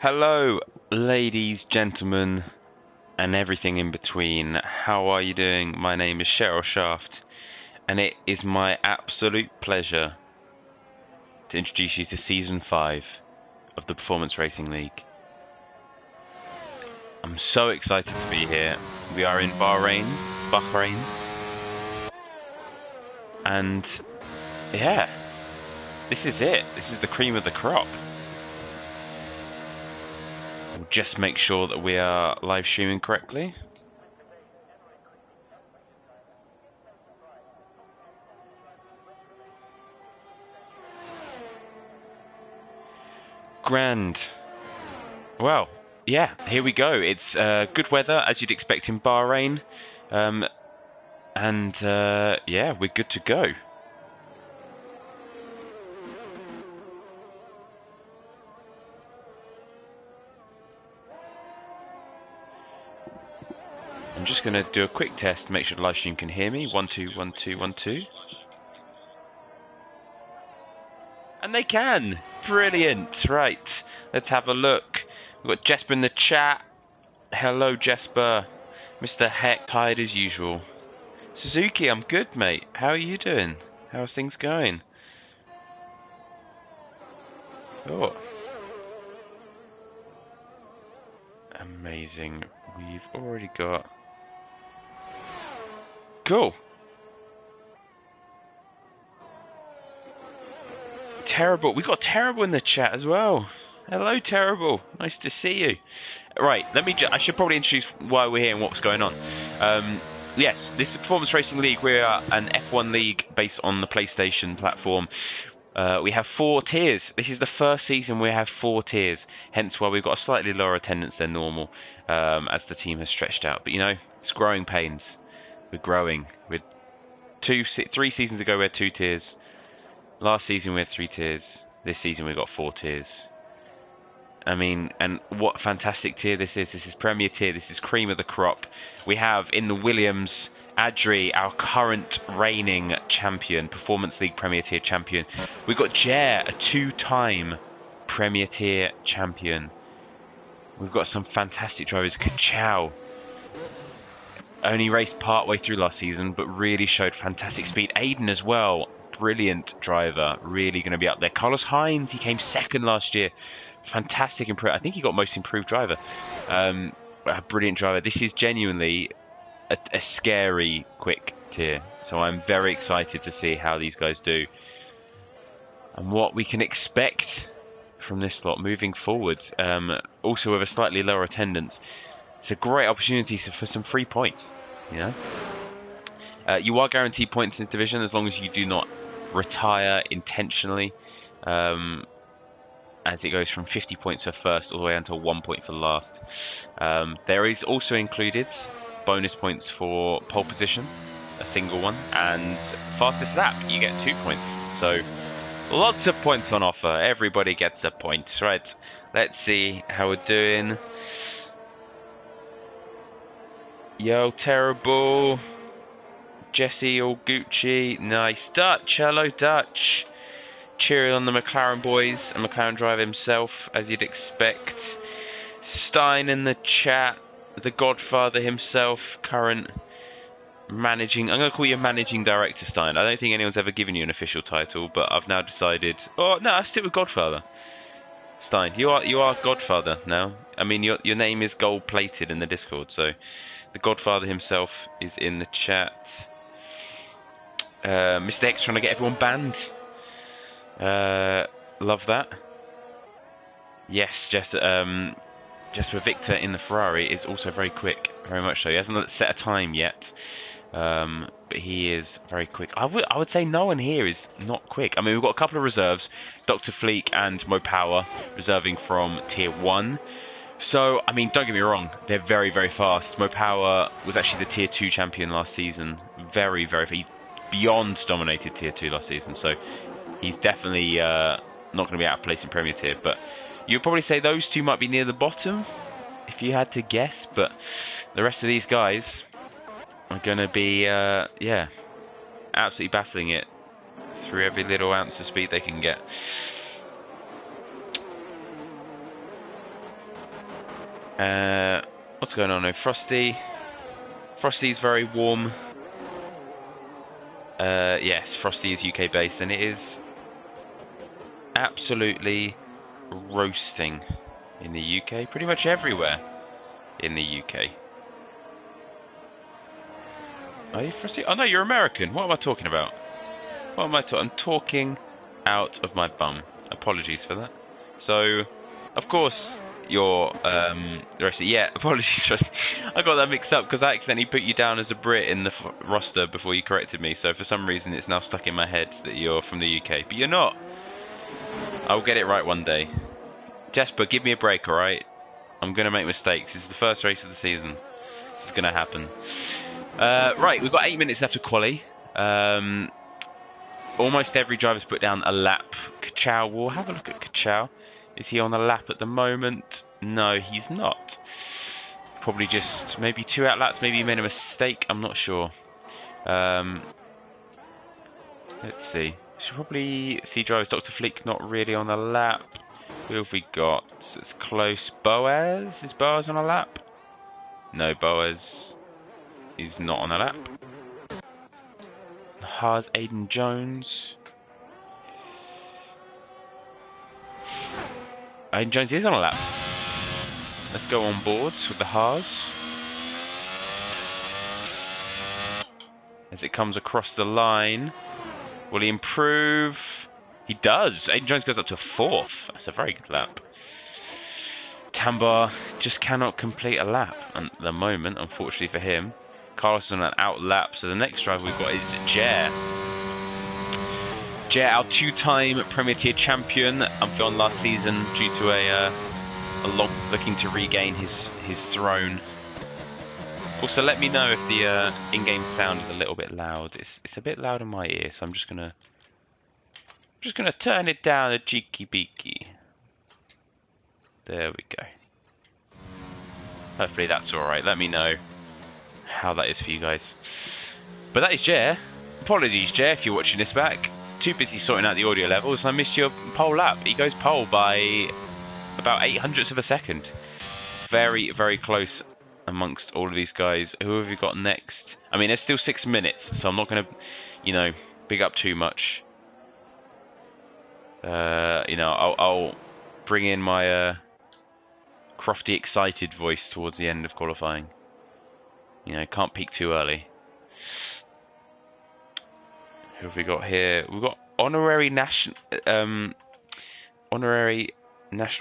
Hello, ladies, gentlemen, and everything in between. How are you doing? My name is Cheryl Shaft, and it is my absolute pleasure to introduce you to Season 5 of the Performance Racing League. I'm so excited to be here. We are in Bahrain, and yeah, this is it. This is the cream of the crop. We'll just make sure that we are live streaming correctly. Grand. Well, yeah, here we go. It's good weather, as you'd expect in Bahrain. Yeah, we're good to go. I'm just going to do a quick test to make sure the live stream can hear me. 1 2 1 2 1 2. And they can! Brilliant! Right, let's have a look. We've got Jesper in the chat. Hello, Jesper. Mr. Heck, tired as usual. Suzuki, I'm good, mate. How are you doing? How's things going? Oh. Amazing. We've already got... Cool. Terrible. We got Terrible in the chat as well. Hello, Terrible. Nice to see you. Right, I should probably introduce why we're here and what's going on. Yes, this is Performance Racing League. We are an F1 league based on the PlayStation platform. We have 4 tiers. This is the first season we have 4 tiers, hence why we've got a slightly lower attendance than normal, as the team has stretched out. But you know, it's growing pains. We're growing. 3 seasons ago we had 2 tiers. Last season we had 3 tiers. This season we've got 4 tiers. I mean, and what a fantastic tier this is. This is Premier Tier. This is cream of the crop. We have in the Williams, Adri, our current reigning champion, Performance League Premier Tier champion. We've got Jer, a 2-time Premier Tier champion. We've got some fantastic drivers. Kachow only raced part way through last season, but really showed fantastic speed. Aiden as well, brilliant driver, really going to be up there. Carlos Hines, he came second last year. Fantastic improvement. I think he got most improved driver. A brilliant driver. This is genuinely a scary quick tier. So I'm very excited to see how these guys do and what we can expect from this slot moving forwards. Also with a slightly lower attendance, it's a great opportunity for some free points. You know, you are guaranteed points in this division as long as you do not retire intentionally. As it goes from 50 points for first all the way until 1 point for last. There is also included bonus points for pole position, a single one, and fastest lap, you get 2 points. So lots of points on offer. Everybody gets a point. Right, let's see how we're doing. Yo, Terrible. Jesse or Gucci. Nice. Dutch. Hello, Dutch. Cheering on the McLaren boys and McLaren driver himself, as you'd expect. Stein in the chat, the Godfather himself, current managing. I'm going to call you managing director, Stein. I don't think anyone's ever given you an official title, but I've now decided. Oh no, I stick with Godfather. Stein, you are Godfather now. I mean, your name is gold plated in the Discord, so the Godfather himself is in the chat. Mr. X trying to get everyone banned. Love that. Yes, just for Victor in the Ferrari is also very quick, very much so. He hasn't set a time yet, but he is very quick. I would say no one here is not quick. I mean, we've got a couple of reserves, Dr. Fleek and Mo Power, reserving from Tier 1. So, I mean, don't get me wrong, they're very, very fast. Mo Power was actually the Tier 2 champion last season. Very, very fast. He beyond dominated Tier 2 last season, so he's definitely not going to be out of place in Premier Tier, but you'd probably say those two might be near the bottom, if you had to guess, but the rest of these guys are going to be, yeah, absolutely battling it through every little ounce of speed they can get. What's going on now? Frosty. Frosty's very warm. Yes, Frosty is UK based, and it is absolutely roasting in the UK. Pretty much everywhere in the UK. Are you Frosty? Oh no, you're American. What am I talking about? What am I talking? I'm talking out of my bum. Apologies for that. So, of course, you're the rest of, yeah. Apologies. I got that mixed up because I accidentally put you down as a Brit in the roster before you corrected me. So for some reason, it's now stuck in my head that you're from the UK, but you're not. I'll get it right one day. Jasper, give me a break, all right? I'm gonna make mistakes. This is the first race of the season. This is gonna happen. Right, we've got 8 minutes left of quali. Almost every driver's put down a lap. Kachow, we'll have a look at Kachow. Is he on a lap at the moment? No, he's not. Probably just maybe 2 out laps. Maybe he made a mistake. I'm not sure. Let's see. Should probably see drivers. Dr. Fleek not really on a lap. Who have we got? It's close. Boaz? Is Boaz on a lap? No, Boaz is not on a lap. Haas, Aiden Jones. Aiden Jones is on a lap. Let's go on boards with the Haas. As it comes across the line. Will he improve? He does. Aiden Jones goes up to 4th. That's a very good lap. Tambar just cannot complete a lap at the moment, unfortunately for him. Carlos is on an out lap, so the next driver we've got is Jer. Jer, our 2-time Premier Tier champion, unfilmed last season due to a long looking to regain his throne. Also, let me know if the in-game sound is a little bit loud. It's a bit loud in my ear, so I'm just gonna turn it down a cheeky beaky. There we go. Hopefully that's alright. Let me know how that is for you guys. But that is Jer. Apologies, Jer, if you're watching this back. Too busy sorting out the audio levels, and I missed your pole lap. He goes pole by about 800ths of a second. Very, very close amongst all of these guys. Who have we got next? I mean, there's still 6 minutes, so I'm not going to, big up too much. I'll bring in my crofty excited voice towards the end of qualifying. Can't peak too early. Who have we got here? We've got honorary national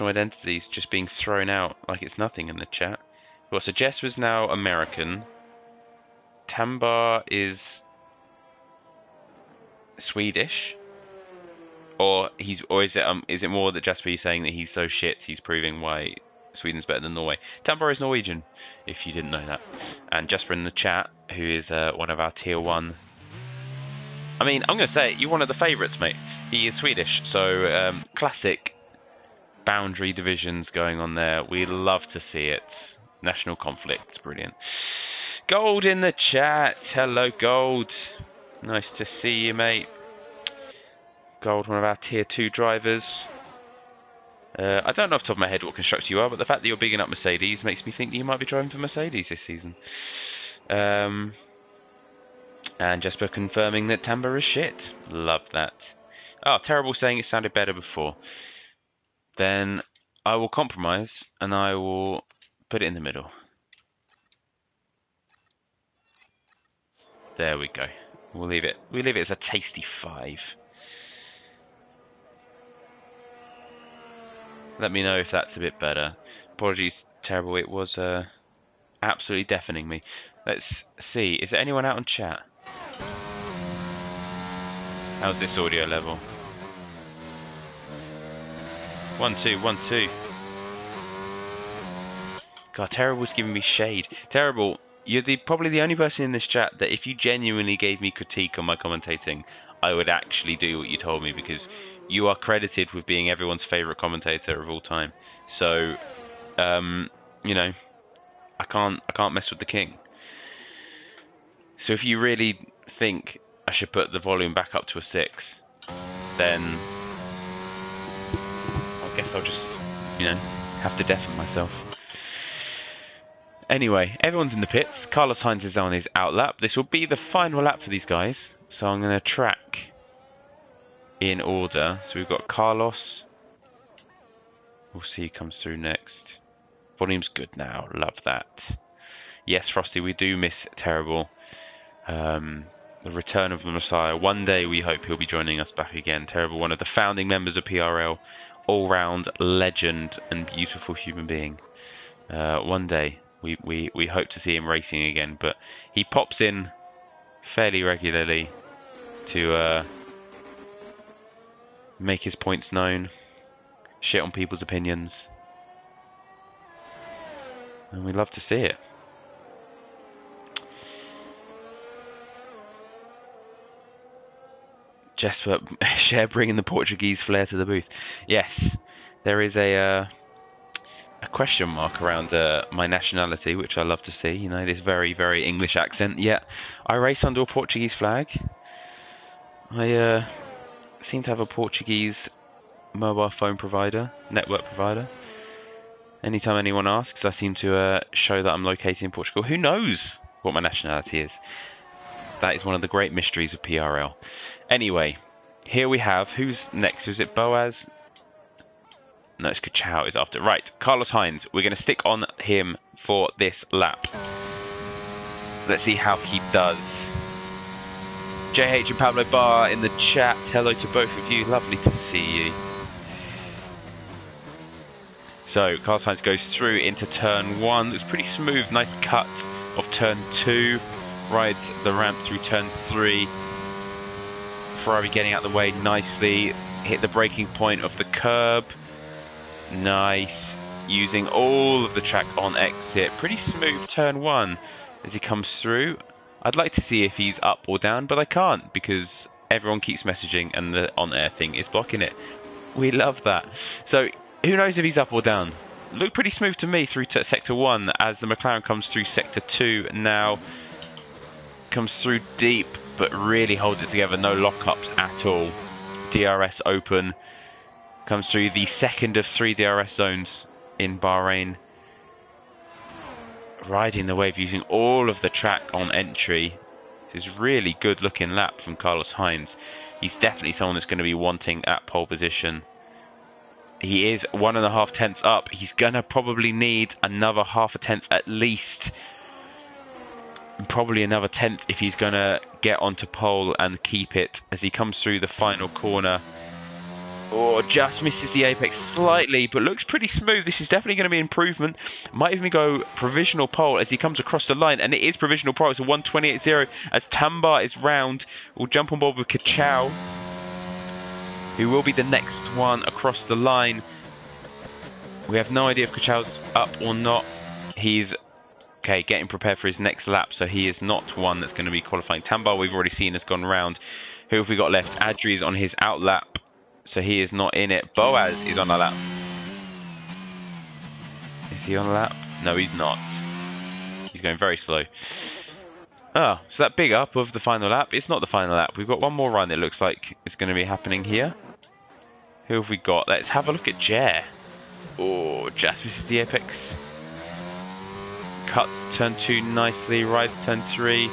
identities just being thrown out like it's nothing in the chat. Well, so Jess was now American. Tambar is Swedish, or is it more that Jasper is saying that he's so shit he's proving why Sweden's better than Norway? Tambar is Norwegian, if you didn't know that. And Jasper in the chat, who is one of our tier 1. I mean, I'm going to say it, you're one of the favourites, mate. He is Swedish, so classic boundary divisions going on there. We love to see it. National conflict, brilliant. Gold in the chat. Hello, Gold. Nice to see you, mate. Gold, one of our tier 2 drivers. I don't know off the top of my head what constructor you are, but the fact that you're bigging up Mercedes makes me think that you might be driving for Mercedes this season. And Jasper confirming that Tambar is shit. Love that. Oh, terrible saying it sounded better before. Then I will compromise and I will put it in the middle. There we go. We'll leave it as a tasty 5. Let me know if that's a bit better. Apologies, terrible. It was absolutely deafening me. Let's see. Is there anyone out on chat? How's this audio level? 1 2 1 2. God, Terrible's giving me shade. Terrible, you're probably the only person in this chat that if you genuinely gave me critique on my commentating, I would actually do what you told me, because you are credited with being everyone's favourite commentator of all time. So, I can't mess with the king. So if you really think I should put the volume back up to a 6, then I guess I'll just, have to deafen myself. Anyway, everyone's in the pits. Carlos Sainz is on his out lap. This will be the final lap for these guys. So I'm going to track in order. So we've got Carlos. We'll see who comes through next. Volume's good now. Love that. Yes, Frosty, we do miss Terrible. The return of the Messiah. One day we hope he'll be joining us back again. Terrible, one of the founding members of PRL. All-round legend and beautiful human being. One day we hope to see him racing again. But he pops in fairly regularly to make his points known. Shit on people's opinions. And we love to see it. Jesper, Cher bringing the Portuguese flair to the booth. Yes, there is a question mark around my nationality, which I love to see. You know, this very, very English accent. Yet I race under a Portuguese flag. I seem to have a Portuguese mobile phone provider, network provider. Anytime anyone asks, I seem to show that I'm located in Portugal. Who knows what my nationality is? That is one of the great mysteries of PRL. Anyway, here we have, who's next? Is it Boaz? No, it's Kachau is after. Right, Carlos Sainz. We're going to stick on him for this lap. Let's see how he does. JH and Pablo Bar in the chat. Hello to both of you. Lovely to see you. So, Carlos Sainz goes through into turn 1. It's pretty smooth, nice cut of turn 2. Rides the ramp through turn 3. Ferrari getting out the way nicely. Hit the braking point of the curb. Nice. Using all of the track on exit. Pretty smooth turn 1 as he comes through. I'd like to see if he's up or down, but I can't because everyone keeps messaging and the on-air thing is blocking it. We love that. So, who knows if he's up or down? Looked pretty smooth to me through to sector 1 as the McLaren comes through sector 2 now. Comes through deep but really holds it together, no lockups at all. DRS open. Comes through the second of 3 DRS zones in Bahrain. Riding the wave using all of the track on entry. This is really good looking lap from Carlos Sainz. He's definitely someone that's going to be wanting at pole position. He is 1.5 tenths up. He's going to probably need another 0.5 tenth at least. And probably another tenth if he's going to get onto pole and keep it as he comes through the final corner. Oh, just misses the apex slightly, but looks pretty smooth. This is definitely going to be an improvement. Might even go provisional pole as he comes across the line, and it is provisional pole. It's a 1:28.0 as Tambar is round. We'll jump on board with Kachau, who will be the next one across the line. We have no idea if Kachau's up or not. He's okay, getting prepared for his next lap, so he is not one that's going to be qualifying. Tambar, we've already seen, has gone round. Who have we got left? Adri is on his out lap, so he is not in it. Boaz is on a lap. Is he on a lap? No, he's not. He's going very slow. Oh, so that big up of the final lap, it's not the final lap. We've got one more run, it looks like it's going to be happening here. Who have we got? Let's have a look at Jer. Oh, just misses the apex. Cuts turn 2 nicely, rides turn 3.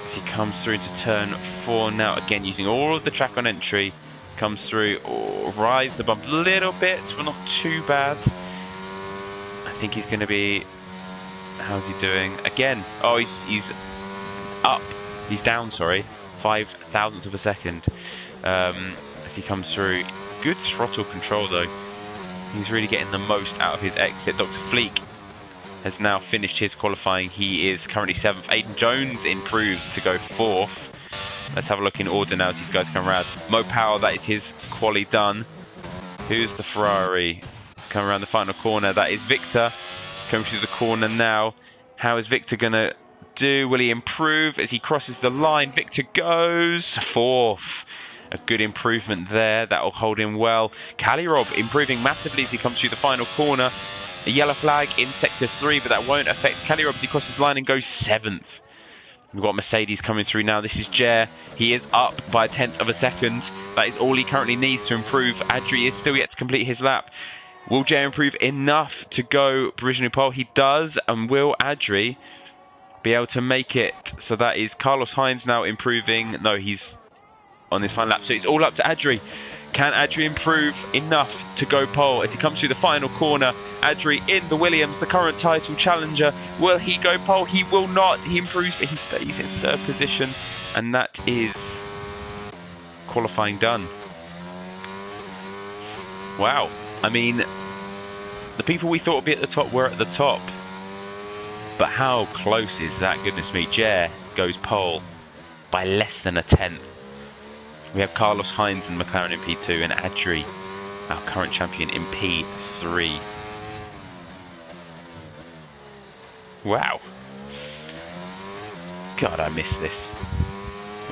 As he comes through into turn 4 now, again using all of the track on entry. Comes through, rides the bump a little bit, but not too bad. I think he's going to be... How's he doing? Again, oh, he's up. He's down, sorry. 5 thousandths of a second as he comes through. Good throttle control, though. He's really getting the most out of his exit. Dr. Fleek has now finished his qualifying. He is currently 7th. Aidan Jones improves to go 4th. Let's have a look in order now as these guys come around. Mo Powell, that is his quali done. Who's the Ferrari? Come around the final corner. That is Victor. Coming through the corner now. How is Victor going to do? Will he improve as he crosses the line? Victor goes 4th. A good improvement there. That will hold him well. Calirob improving massively as he comes through the final corner. A yellow flag in sector 3, but that won't affect Calirob as he crosses the line and goes 7th. We've got Mercedes coming through now. This is Jer. He is up by 1/10 of a second. That is all he currently needs to improve. Adri is still yet to complete his lap. Will Jay improve enough to go provisional pole? He does, and will Adri be able to make it? So that is Carlos Hines now improving. No, he's on this final lap, so it's all up to Adri. Can Adri improve enough to go pole as he comes through the final corner? Adri in the Williams, the current title challenger. Will he go pole? He will not. He improves, but he stays in third position, and that is qualifying done. Wow. I mean, the people we thought would be at the top were at the top. But how close is that? Goodness me. Jer goes pole by less than a tenth. We have Carlos Hines and McLaren in P2 and Adri, our current champion, in P3. Wow. God, I miss this.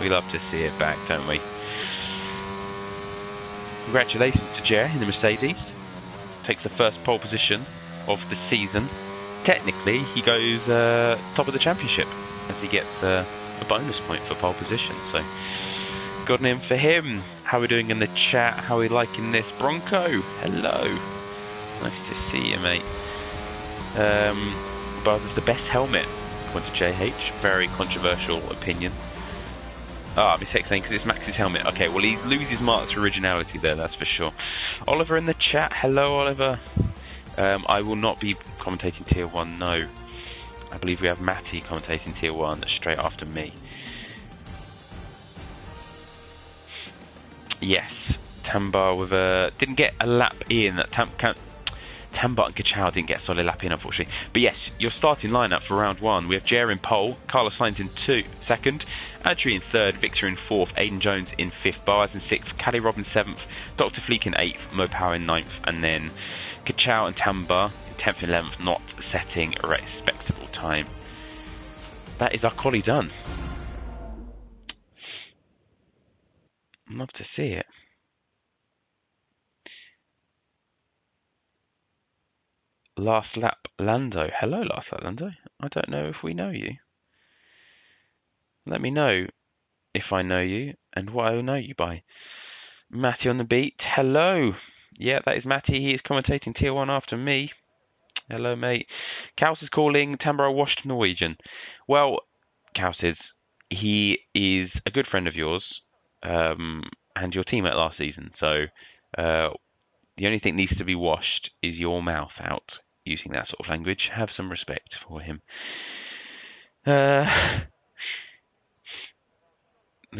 We love to see it back, don't we? Congratulations to Jer in the Mercedes. Takes the first pole position of the season. Technically, he goes top of the championship as he gets a bonus point for pole position. So, good on him for him. How are we doing in the chat? How are we liking this? Bronco, hello. Nice to see you, mate. Buzz, the best helmet, according to JH. Very controversial opinion. Ah, mistake saying because it's Max's helmet. Okay, well, he loses marks for originality there, that's for sure. Oliver in the chat. Hello, Oliver. I will not be commentating Tier 1, no. I believe we have Matty commentating Tier 1 straight after me. Yes, Tambar with a... didn't get a lap in. Tambar and Kachow didn't get a solid lap in, unfortunately. But yes, your starting lineup for round 1. We have Jer in pole, Carlos Sainz in second, Adri in third, Victor in fourth, Aiden Jones in fifth, Bars in sixth, Caddy Rob in seventh, Dr. Fleek in eighth, Mo Power in ninth, and then Kachow and Tambar in 10th and 11th, not setting a respectable time. That is our quali done. Love to see it. Last lap Lando. Hello, last lap Lando. I don't know if we know you. Let me know if I know you and what I know you by. Matty on the beat. Hello. Yeah, that is Matty. He is commentating Tier 1 after me. Hello, mate. Kaus is calling Tambara washed Norwegian. Well, Kaus he is a good friend of yours and your teammate last season. So the only thing that needs to be washed is your mouth out using that sort of language. Have some respect for him. The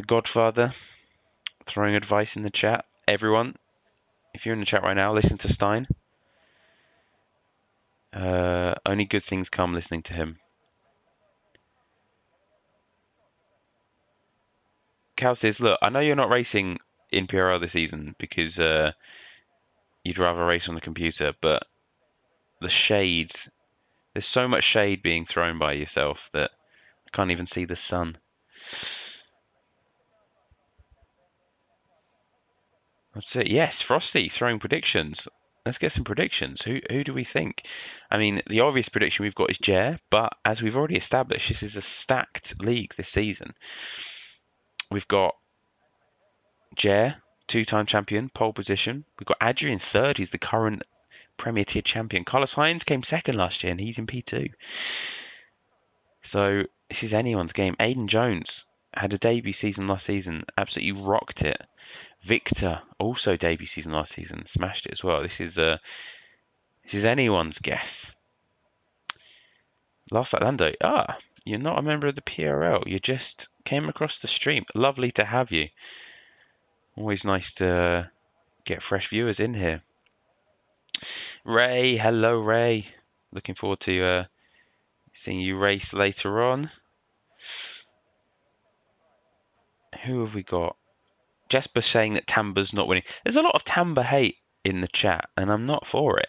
Godfather throwing advice in the chat. Everyone, if you're in the chat right now, listen to Stein. Only good things come listening to him. Cal says, look, I know you're not racing in PRL this season because you'd rather race on the computer, but the shade, there's so much shade being thrown by yourself that I can't even see the sun. That's it. Yes, Frosty throwing predictions. Let's get some predictions. Who do we think? I mean, the obvious prediction we've got is Jer, but as we've already established, this is a stacked league this season. We've got Jer, two-time champion, pole position. We've got Adrian third, he's the current Premier Tier champion. Carlos Hines came second last year and he's in P2. So this is anyone's game. Aiden Jones had a debut season last season, absolutely rocked it. Victor also debut season last season, smashed it as well. This is anyone's guess. Last like Lando. Ah, you're not a member of the PRL. You just came across the stream. Lovely to have you. Always nice to get fresh viewers in here. Ray, hello Ray. Looking forward to seeing you race later on. Who have we got? Jesper saying that Tamba's not winning. There's a lot of Tamba hate in the chat, and I'm not for it.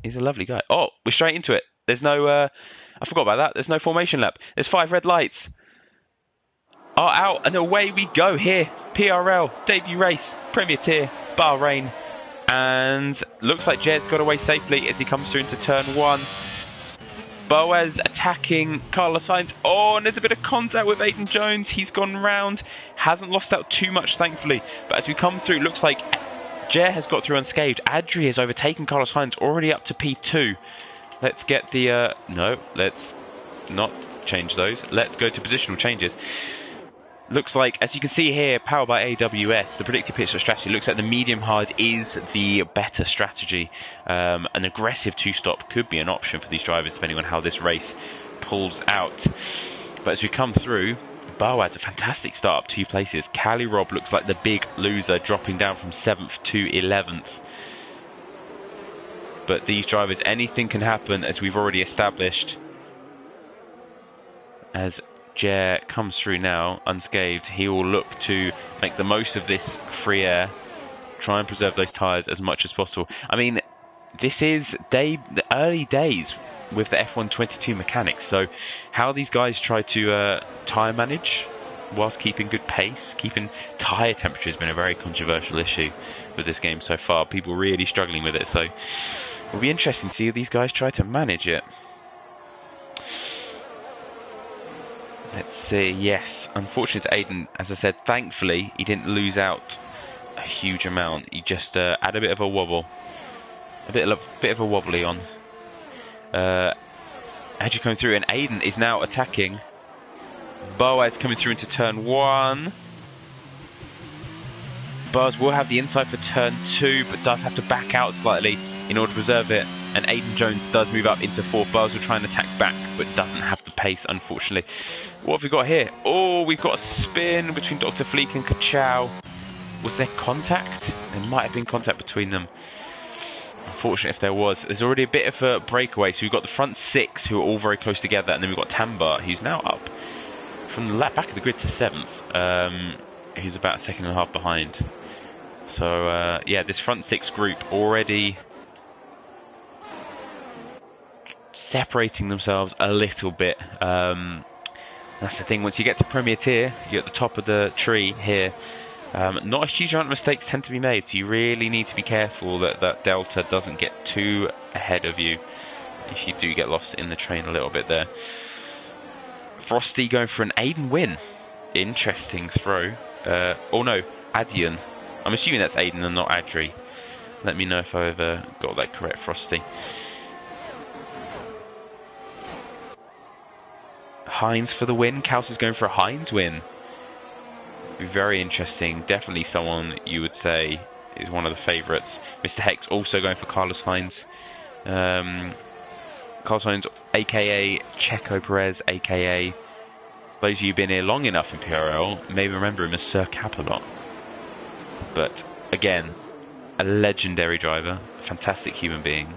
He's a lovely guy. Oh, we're straight into it. There's no... I forgot about that. There's no formation lap. There's 5 red lights. Are out, and away we go here. PRL, debut race, Premier Tier, Bahrain. And looks like Jed's got away safely as he comes through into turn 1. Boaz attacking Carlos Sainz. Oh, and there's a bit of contact with Aiden Jones. He's gone round. Hasn't lost out too much, thankfully. But as we come through, looks like Jer has got through unscathed. Adri has overtaken Carlos Sainz, already up to P2. Let's get the... no, let's not change those. Let's go to positional changes. Looks like, as you can see here, powered by AWS, the predicted pit stop strategy looks like the medium hard is the better strategy. An aggressive two-stop could be an option for these drivers, depending on how this race pulls out. But as we come through, Boaz, a fantastic start up 2 places. Cali Rob looks like the big loser, dropping down from 7th to 11th. But these drivers, anything can happen, as we've already established. As Jer comes through now, unscathed, he will look to make the most of this free air, try and preserve those tyres as much as possible. I mean, this is the early days with the F122 mechanics, so how these guys try to tyre manage whilst keeping good pace, keeping tyre temperature has been a very controversial issue with this game so far. People really struggling with it, so it'll be interesting to see how these guys try to manage it. Let's see, yes, unfortunate to Aiden, as I said, thankfully he didn't lose out a huge amount. He just had a bit of a wobble, a bit of a wobbly on. As you come through, and Aiden is now attacking. Boaz coming through into turn 1. Boaz will have the inside for turn 2, but does have to back out slightly in order to preserve it. And Aiden Jones does move up into 4th. Boaz will try and attack back, but doesn't have the pace, unfortunately. What have we got here? Oh, we've got a spin between Dr. Fleek and Kachow. Was there contact? There might have been contact between them. Unfortunate if there was. There's already a bit of a breakaway, so we've got the front 6 who are all very close together, and then we've got Tambar, who's now up from the back of the grid to 7th. Who's about a second and a half behind. So yeah, this front 6 group already separating themselves a little bit. That's the thing, once you get to Premier Tier, you're at the top of the tree here. Not a huge amount of mistakes tend to be made, so you really need to be careful that that delta doesn't get too ahead of you if you do get lost in the train a little bit there. Frosty going for an Aiden win. Interesting throw. Oh no, Adian. I'm assuming that's Aiden and not Adri. Let me know if I've got that correct, Frosty. Hines for the win. Kaus is going for a Hines win. Very interesting. Definitely someone you would say is one of the favourites. Mr. Hex also going for Carlos Hines. Carlos Hines, aka Checo Perez, aka, those of you who've been here long enough in PRL may remember him as Sir Capelot. But again, a legendary driver, a fantastic human being,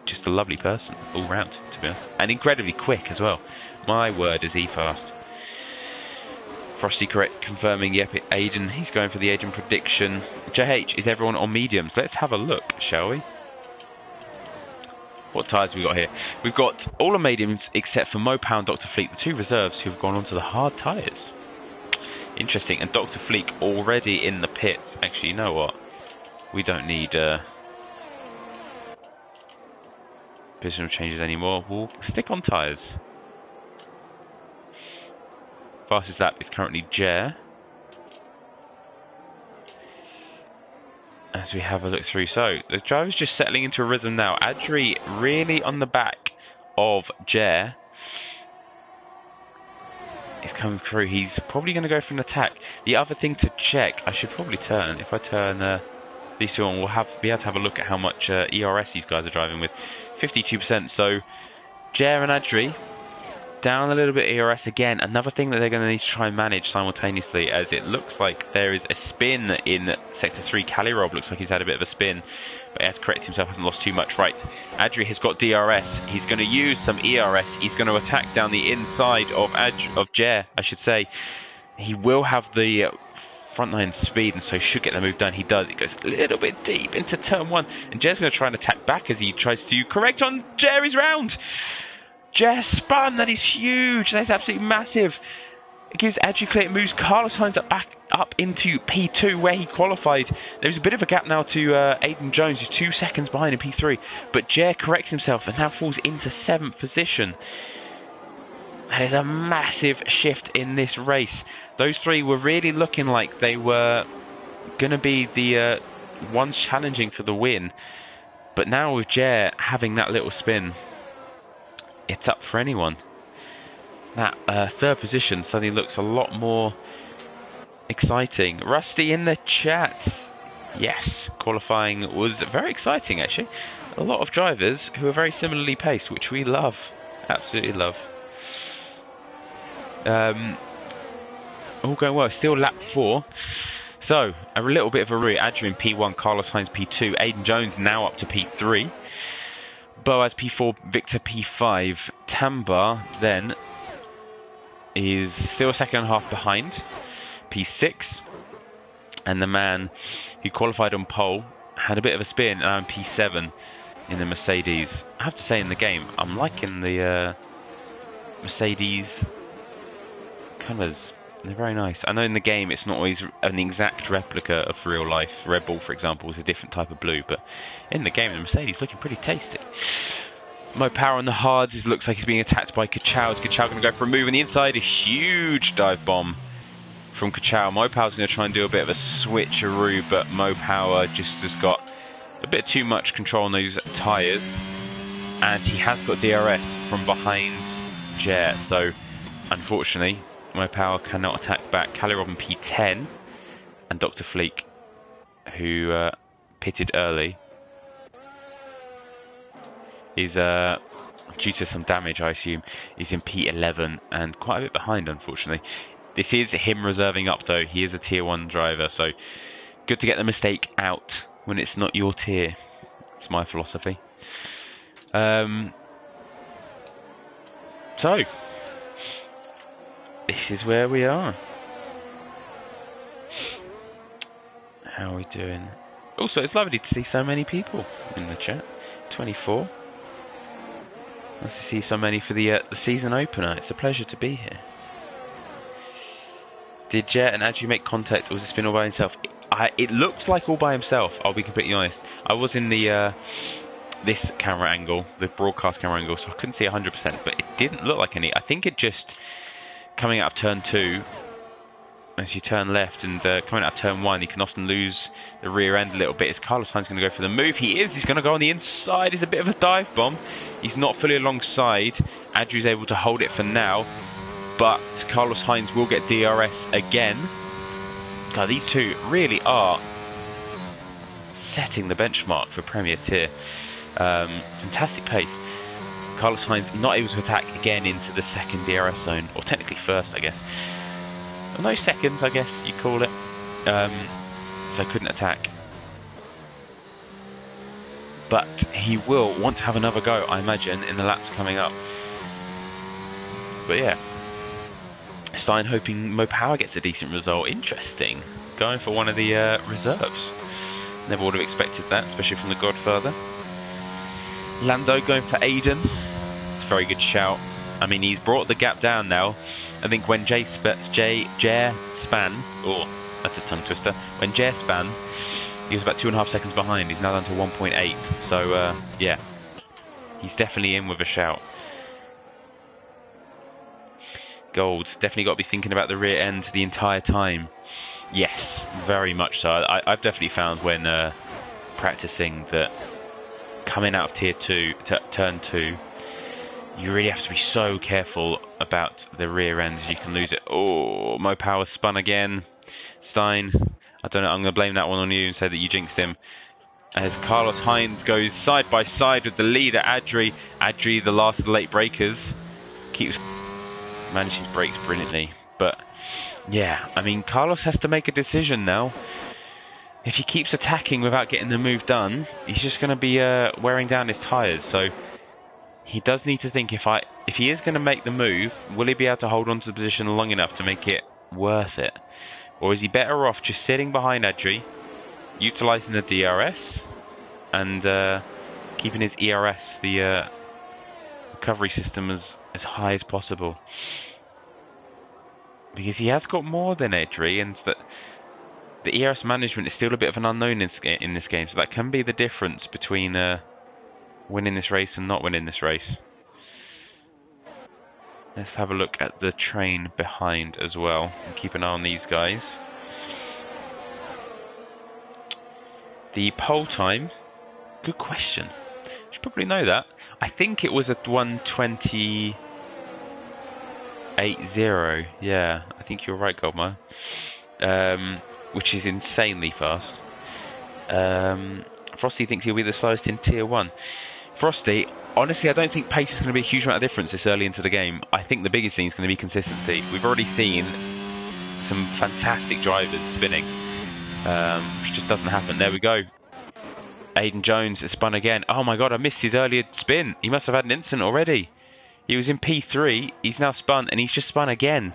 just a lovely person all round, to be honest, and incredibly quick as well. My word, is he fast. Frosty correct, confirming, yep, Aiden, he's going for the Aiden prediction. JH, is everyone on mediums? Let's have a look, shall we? What tyres have we got here? We've got all on mediums except for Mopow and Dr. Fleek, the 2 reserves who have gone onto the hard tyres. Interesting, and Dr. Fleek already in the pits. Actually, you know what? We don't need positional changes anymore. We'll stick on tyres. Fastest lap is currently Jer. As we have a look through. So, the driver's just settling into a rhythm now. Adri really on the back of Jer. He's coming through. He's probably going to go for an attack. The other thing to check, I should probably turn. If I turn these two on, we'll be able to have a look at how much ERS these guys are driving with. 52%. So, Jer and Adri down a little bit ERS again. Another thing that they're going to need to try and manage simultaneously, as it looks like there is a spin in Sector 3. Calirob looks like he's had a bit of a spin, but he has corrected himself, hasn't lost too much. Right, Adri has got DRS. He's going to use some ERS. He's going to attack down the inside of Jer, I should say. He will have the front line speed, and so should get the move done. He does. It goes a little bit deep into turn 1, and Jer's going to try and attack back as he tries to correct on Jerry's round. Jer spun, that is huge, that is absolutely massive. It gives Adri clear, it moves Carlos Hines back up into P2 where he qualified. There's a bit of a gap now to Aiden Jones, he's 2 seconds behind in P3, but Jer corrects himself and now falls into 7th position. That is a massive shift in this race. Those 3 were really looking like they were going to be the One's challenging for the win, but now with Jer having that little spin, it's up for anyone. That third position suddenly looks a lot more exciting. Rusty in the chat. Yes, qualifying was very exciting actually. A lot of drivers who are very similarly paced, which we love. Absolutely love. All going well. Still lap 4. So, a little bit of a route. Adrian P1, Carlos Sainz P2, Aiden Jones now up to P3. Boaz P4, Victor P5. Tambar then is still a second and a half behind, P6. And the man who qualified on pole had a bit of a spin, and I'm P7 in the Mercedes. I have to say, in the game, I'm liking the Mercedes colours. They're very nice. I know in the game it's not always an exact replica of real life. Red Bull, for example, is a different type of blue, but in the game, the Mercedes looking pretty tasty. Mo Power on the hards. It looks like he's being attacked by Kachao. Is Kachao going to go for a move on the inside? A huge dive bomb from Kachao. Mo Power's going to try and do a bit of a switcheroo, but Mo Power just has got a bit too much control on those tyres, and he has got DRS from behind Jer, so unfortunately Mo Power cannot attack back. Callie Robin P10 and Dr. Fleek, who pitted early, is due to some damage, I assume, is in P11 and quite a bit behind, unfortunately. This is him reserving up though. He is a tier 1 driver, so good to get the mistake out when it's not your tier. It's my philosophy. So this is where we are. How are we doing? Also, it's lovely to see so many people in the chat. 24. Nice to see so many for the season opener. It's a pleasure to be here. Did Jet and Adju make contact, or was it spin all by himself? It looked like all by himself, I'll be completely honest. I was in the this camera angle, the broadcast camera angle, so I couldn't see 100%, but it didn't look like any. I think it just, coming out of turn 2, as you turn left, and coming out of turn 1, you can often lose the rear end a little bit. Is Carlos Sainz going to go for the move? He is. He's going to go on the inside. It's a bit of a dive bomb. He's not fully alongside. Adju's able to hold it for now, but Carlos Sainz will get DRS again. God, these two really are setting the benchmark for Premier Tier. Fantastic pace. Carlos Sainz not able to attack again into the second DRS zone, or technically first, I guess. Well, no seconds, I guess you call it. So couldn't attack. But he will want to have another go, I imagine, in the laps coming up. But yeah. Stein hoping Mo Power gets a decent result. Interesting. Going for one of the reserves. Never would have expected that, especially from the Godfather. Lando going for Aiden. It's a very good shout. I mean, he's brought the gap down now. I think when Jer span, oh, that's a tongue twister. When Jer span, he was about 2.5 seconds behind. He's now down to 1.8. So, yeah, he's definitely in with a shout. Gold's definitely got to be thinking about the rear end the entire time. Yes, very much so. I've definitely found when practicing that coming out of tier 2 to turn 2, you really have to be so careful about the rear end. You can lose it. Oh, Mo Power spun again. Stein, I don't know, I'm going to blame that one on you and say that you jinxed him. As Carlos Sainz goes side by side with the leader, Adri. Adri, the last of the late breakers, manages brakes brilliantly. But yeah, I mean, Carlos has to make a decision now. If he keeps attacking without getting the move done, he's just going to be wearing down his tyres. So he does need to think, if he is going to make the move, will he be able to hold on to the position long enough to make it worth it? Or is he better off just sitting behind Adri, utilising the DRS, and keeping his ERS, the recovery system, as high as possible? Because he has got more than Adri, and that the ERS management is still a bit of an unknown in this game, so that can be the difference between winning this race and not winning this race. Let's have a look at the train behind as well, and keep an eye on these guys. The pole time, good question. You should probably know that. I think it was a 1:28.0. Yeah, I think you're right, Goldmire. Which is insanely fast. Frosty thinks he'll be the slowest in Tier 1. Frosty, honestly, I don't think pace is going to be a huge amount of difference this early into the game. I think the biggest thing is going to be consistency. We've already seen some fantastic drivers spinning, which just doesn't happen. There we go. Aiden Jones has spun again. Oh my god, I missed his earlier spin. He must have had an incident already. He was in P3, he's now spun, and he's just spun again,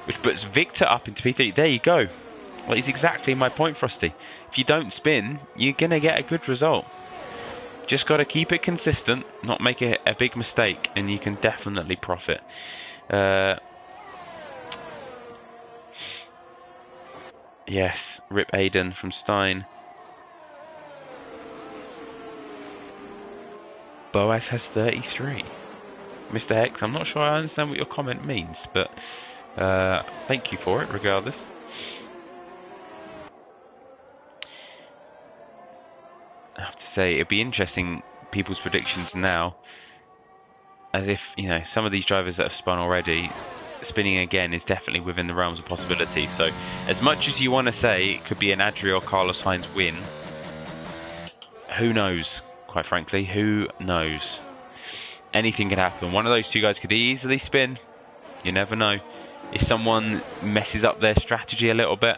which puts Victor up into P3. There you go. Well, it's exactly my point, Frosty. If you don't spin, you're going to get a good result. Just got to keep it consistent, not make a big mistake, and you can definitely profit. Yes, rip Aiden from Stein. Boaz has 33. Mr. Hex, I'm not sure I understand what your comment means, but thank you for it regardless. I have to say, it'd be interesting, people's predictions now, as if, you know, some of these drivers that have spun already, spinning again is definitely within the realms of possibility. So, as much as you want to say it could be an Adri or Carlos Sainz win, who knows, quite frankly, who knows? Anything can happen. One of those two guys could easily spin. You never know. If someone messes up their strategy a little bit,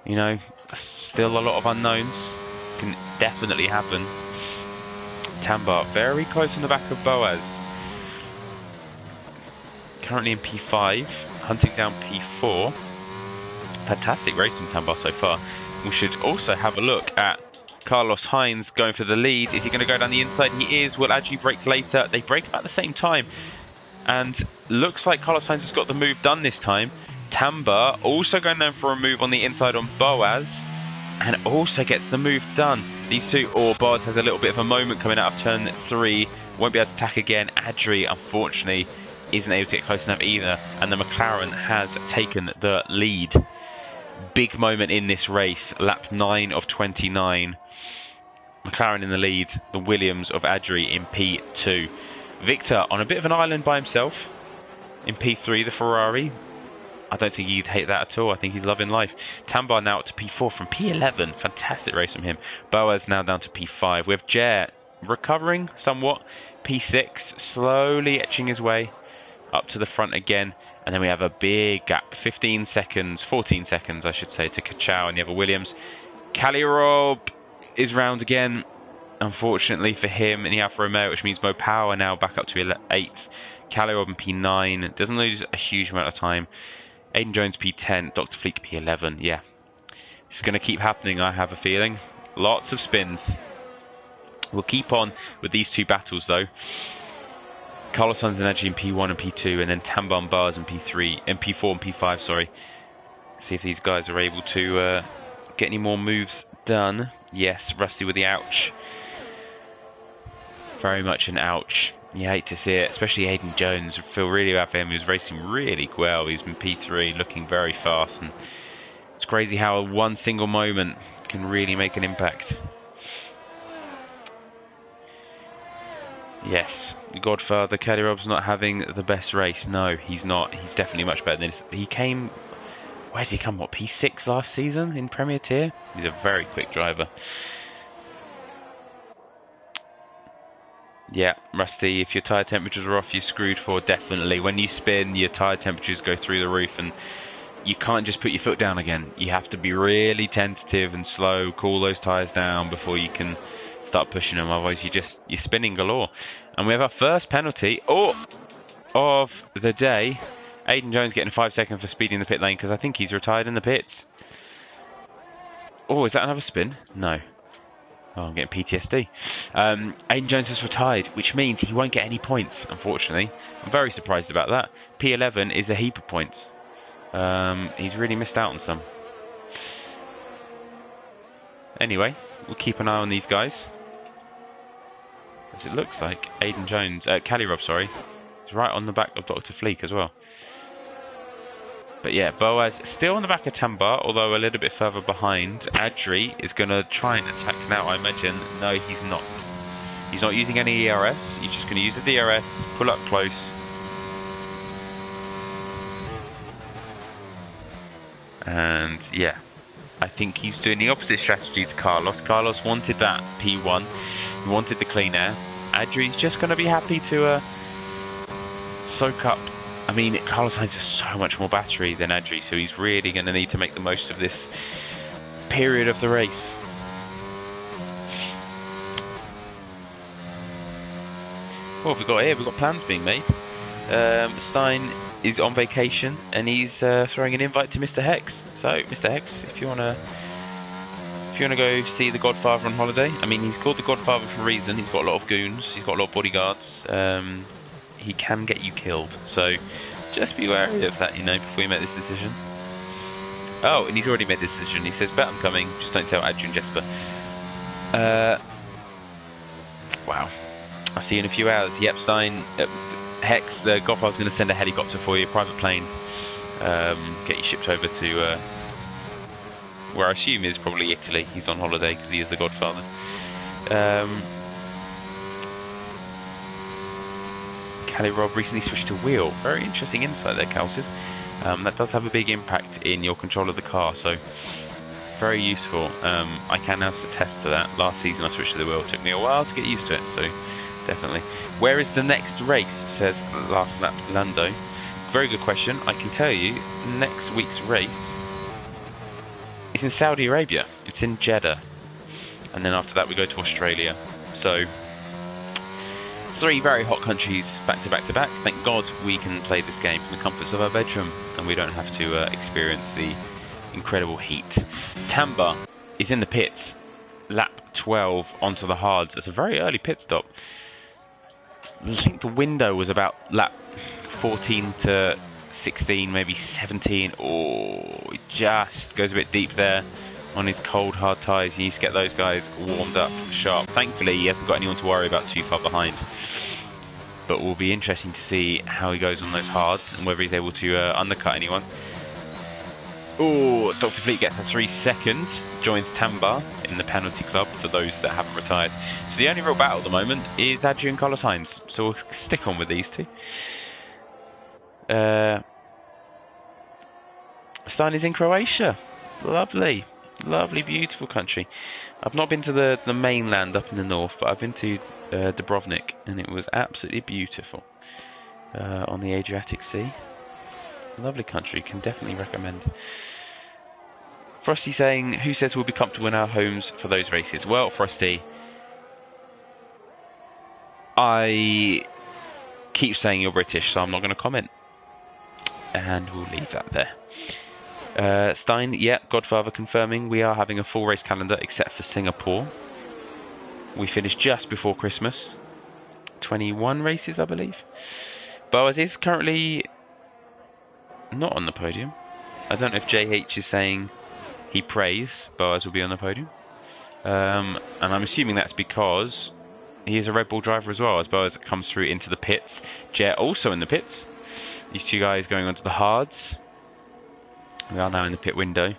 you know, still a lot of unknowns. Can definitely happen. Tambar very close on the back of Boaz. Currently in P5, hunting down P4. Fantastic race from Tambar so far. We should also have a look at Carlos Sainz going for the lead. Is he going to go down the inside? He is. Will Adji break later? They break about the same time. And looks like Carlos Sainz has got the move done this time. Tambar also going down for a move on the inside on Boaz. And also gets the move done. These two, or Boaz has a little bit of a moment coming out of turn 3. Won't be able to attack again. Adri, unfortunately, isn't able to get close enough either. And the McLaren has taken the lead. Big moment in this race. Lap 9 of 29. McLaren in the lead. The Williams of Adri in P2. Victor on a bit of an island by himself. In P3, the Ferrari. I don't think he'd hate that at all. I think he's loving life. Tambar now up to P4 from P11. Fantastic race from him. Boaz now down to P5. We have Jer recovering somewhat. P6, slowly etching his way up to the front again. And then we have a big gap. 15 seconds, 14 seconds, I should say, to Kachow and the other Williams. Calirob is round again, unfortunately for him in the Alfa Romeo, which means Mo Power now back up to 8th. Calirob in P9. Doesn't lose a huge amount of time. Aiden Jones P10, Dr. Fleek P11. Yeah, it's going to keep happening, I have a feeling. Lots of spins. We'll keep on with these two battles though. Carlos Sainz and Adji in P1 and P2, and then Tambar and Bars in P3 and P4 and P5. Sorry. See if these guys are able to get any more moves done. Yes, Rusty with the ouch. Very much an ouch. You hate to see it, especially Aiden Jones. I feel really bad for him. He was racing really well. He's been P3, looking very fast, and it's crazy how one single moment can really make an impact. Yes, Godfather Calirob's not having the best race. No, he's not. He's definitely much better than this. He came. Where did he come? What, P6 last season in Premier Tier? He's a very quick driver. Yeah, Rusty, if your tyre temperatures are off, you're screwed for definitely. When you spin, your tyre temperatures go through the roof, and you can't just put your foot down again. You have to be really tentative and slow, cool those tyres down before you can start pushing them. Otherwise, you're spinning galore. And we have our first penalty of the day. Aiden Jones getting a 5 second for speeding the pit lane because I think he's retired in the pits. Oh, is that another spin? No. Oh, I'm getting PTSD. Aiden Jones has retired, which means he won't get any points, unfortunately. I'm very surprised about that. P11 is a heap of points. He's really missed out on some. Anyway, we'll keep an eye on these guys. As it looks like Aiden Jones, Calirob, sorry, is right on the back of Dr. Fleek as well. But yeah, Boaz still on the back of Tambar, although a little bit further behind. Adri is going to try and attack now, I imagine. No, he's not. He's not using any ERS. He's just going to use the DRS, pull up close. And yeah, I think he's doing the opposite strategy to Carlos. Carlos wanted that P1. He wanted the clean air. Adri's just going to be happy to soak up. I mean, Carlos Sainz has so much more battery than Adri, so he's really going to need to make the most of this period of the race. What have we got here? We've got plans being made. Stein is on vacation and he's throwing an invite to Mr. Hex. So, Mr. Hex, if you wanna go see the Godfather on holiday, I mean, he's called the Godfather for a reason. He's got a lot of goons. He's got a lot of bodyguards. He can get you killed. So, just be wary of that, you know, before you make this decision. Oh, and he's already made this decision. He says, "Bet I'm coming. Just don't tell Adrian Jesper." Wow. I'll see you in a few hours. Yep, Stein. Hex, the Godfather's going to send a helicopter for you, private plane. Get you shipped over to where I assume is probably Italy. He's on holiday because he is the Godfather. Cali Rob recently switched to wheel. Very interesting insight there, Calcis. That does have a big impact in your control of the car, so very useful. I can now attest to that. Last season I switched to the wheel. It took me a while to get used to it, so definitely. Where is the next race? Says Last Lap Lando. Very good question. I can tell you, next week's race is in Saudi Arabia. It's in Jeddah. And then after that we go to Australia. So, 3 very hot countries back to back to back. Thank God we can play this game from the comforts of our bedroom and we don't have to experience the incredible heat. Tambar is in the pits. Lap 12 onto the hards. It's a very early pit stop. I think the window was about lap 14 to 16, maybe 17. Oh, he just goes a bit deep there on his cold, hard tyres. He needs to get those guys warmed up sharp. Thankfully, he hasn't got anyone to worry about too far behind. But it will be interesting to see how he goes on those hards and whether he's able to undercut anyone. Oh, Dr. Fleet gets a 3 seconds. Joins Tambar in the penalty club for those that haven't retired. So the only real battle at the moment is Adrian and Carlos Sainz. So we'll stick on with these two. Stein is in Croatia. Lovely. Lovely, beautiful country. I've not been to the mainland up in the north, but I've been to Dubrovnik, and it was absolutely beautiful on the Adriatic Sea. Lovely country, can definitely recommend. Frosty saying, who says we'll be comfortable in our homes for those races? Well, Frosty, I keep saying you're British, so I'm not going to comment. And we'll leave that there. Stein, yeah, Godfather confirming we are having a full race calendar except for Singapore. We finished just before Christmas. 21 races, I believe. Boaz is currently not on the podium. I don't know if JH is saying he prays Boaz will be on the podium. And I'm assuming that's because he is a Red Bull driver as well, as Boaz comes through into the pits. Jet also in the pits. These two guys going onto the hards. We are now in the pit window.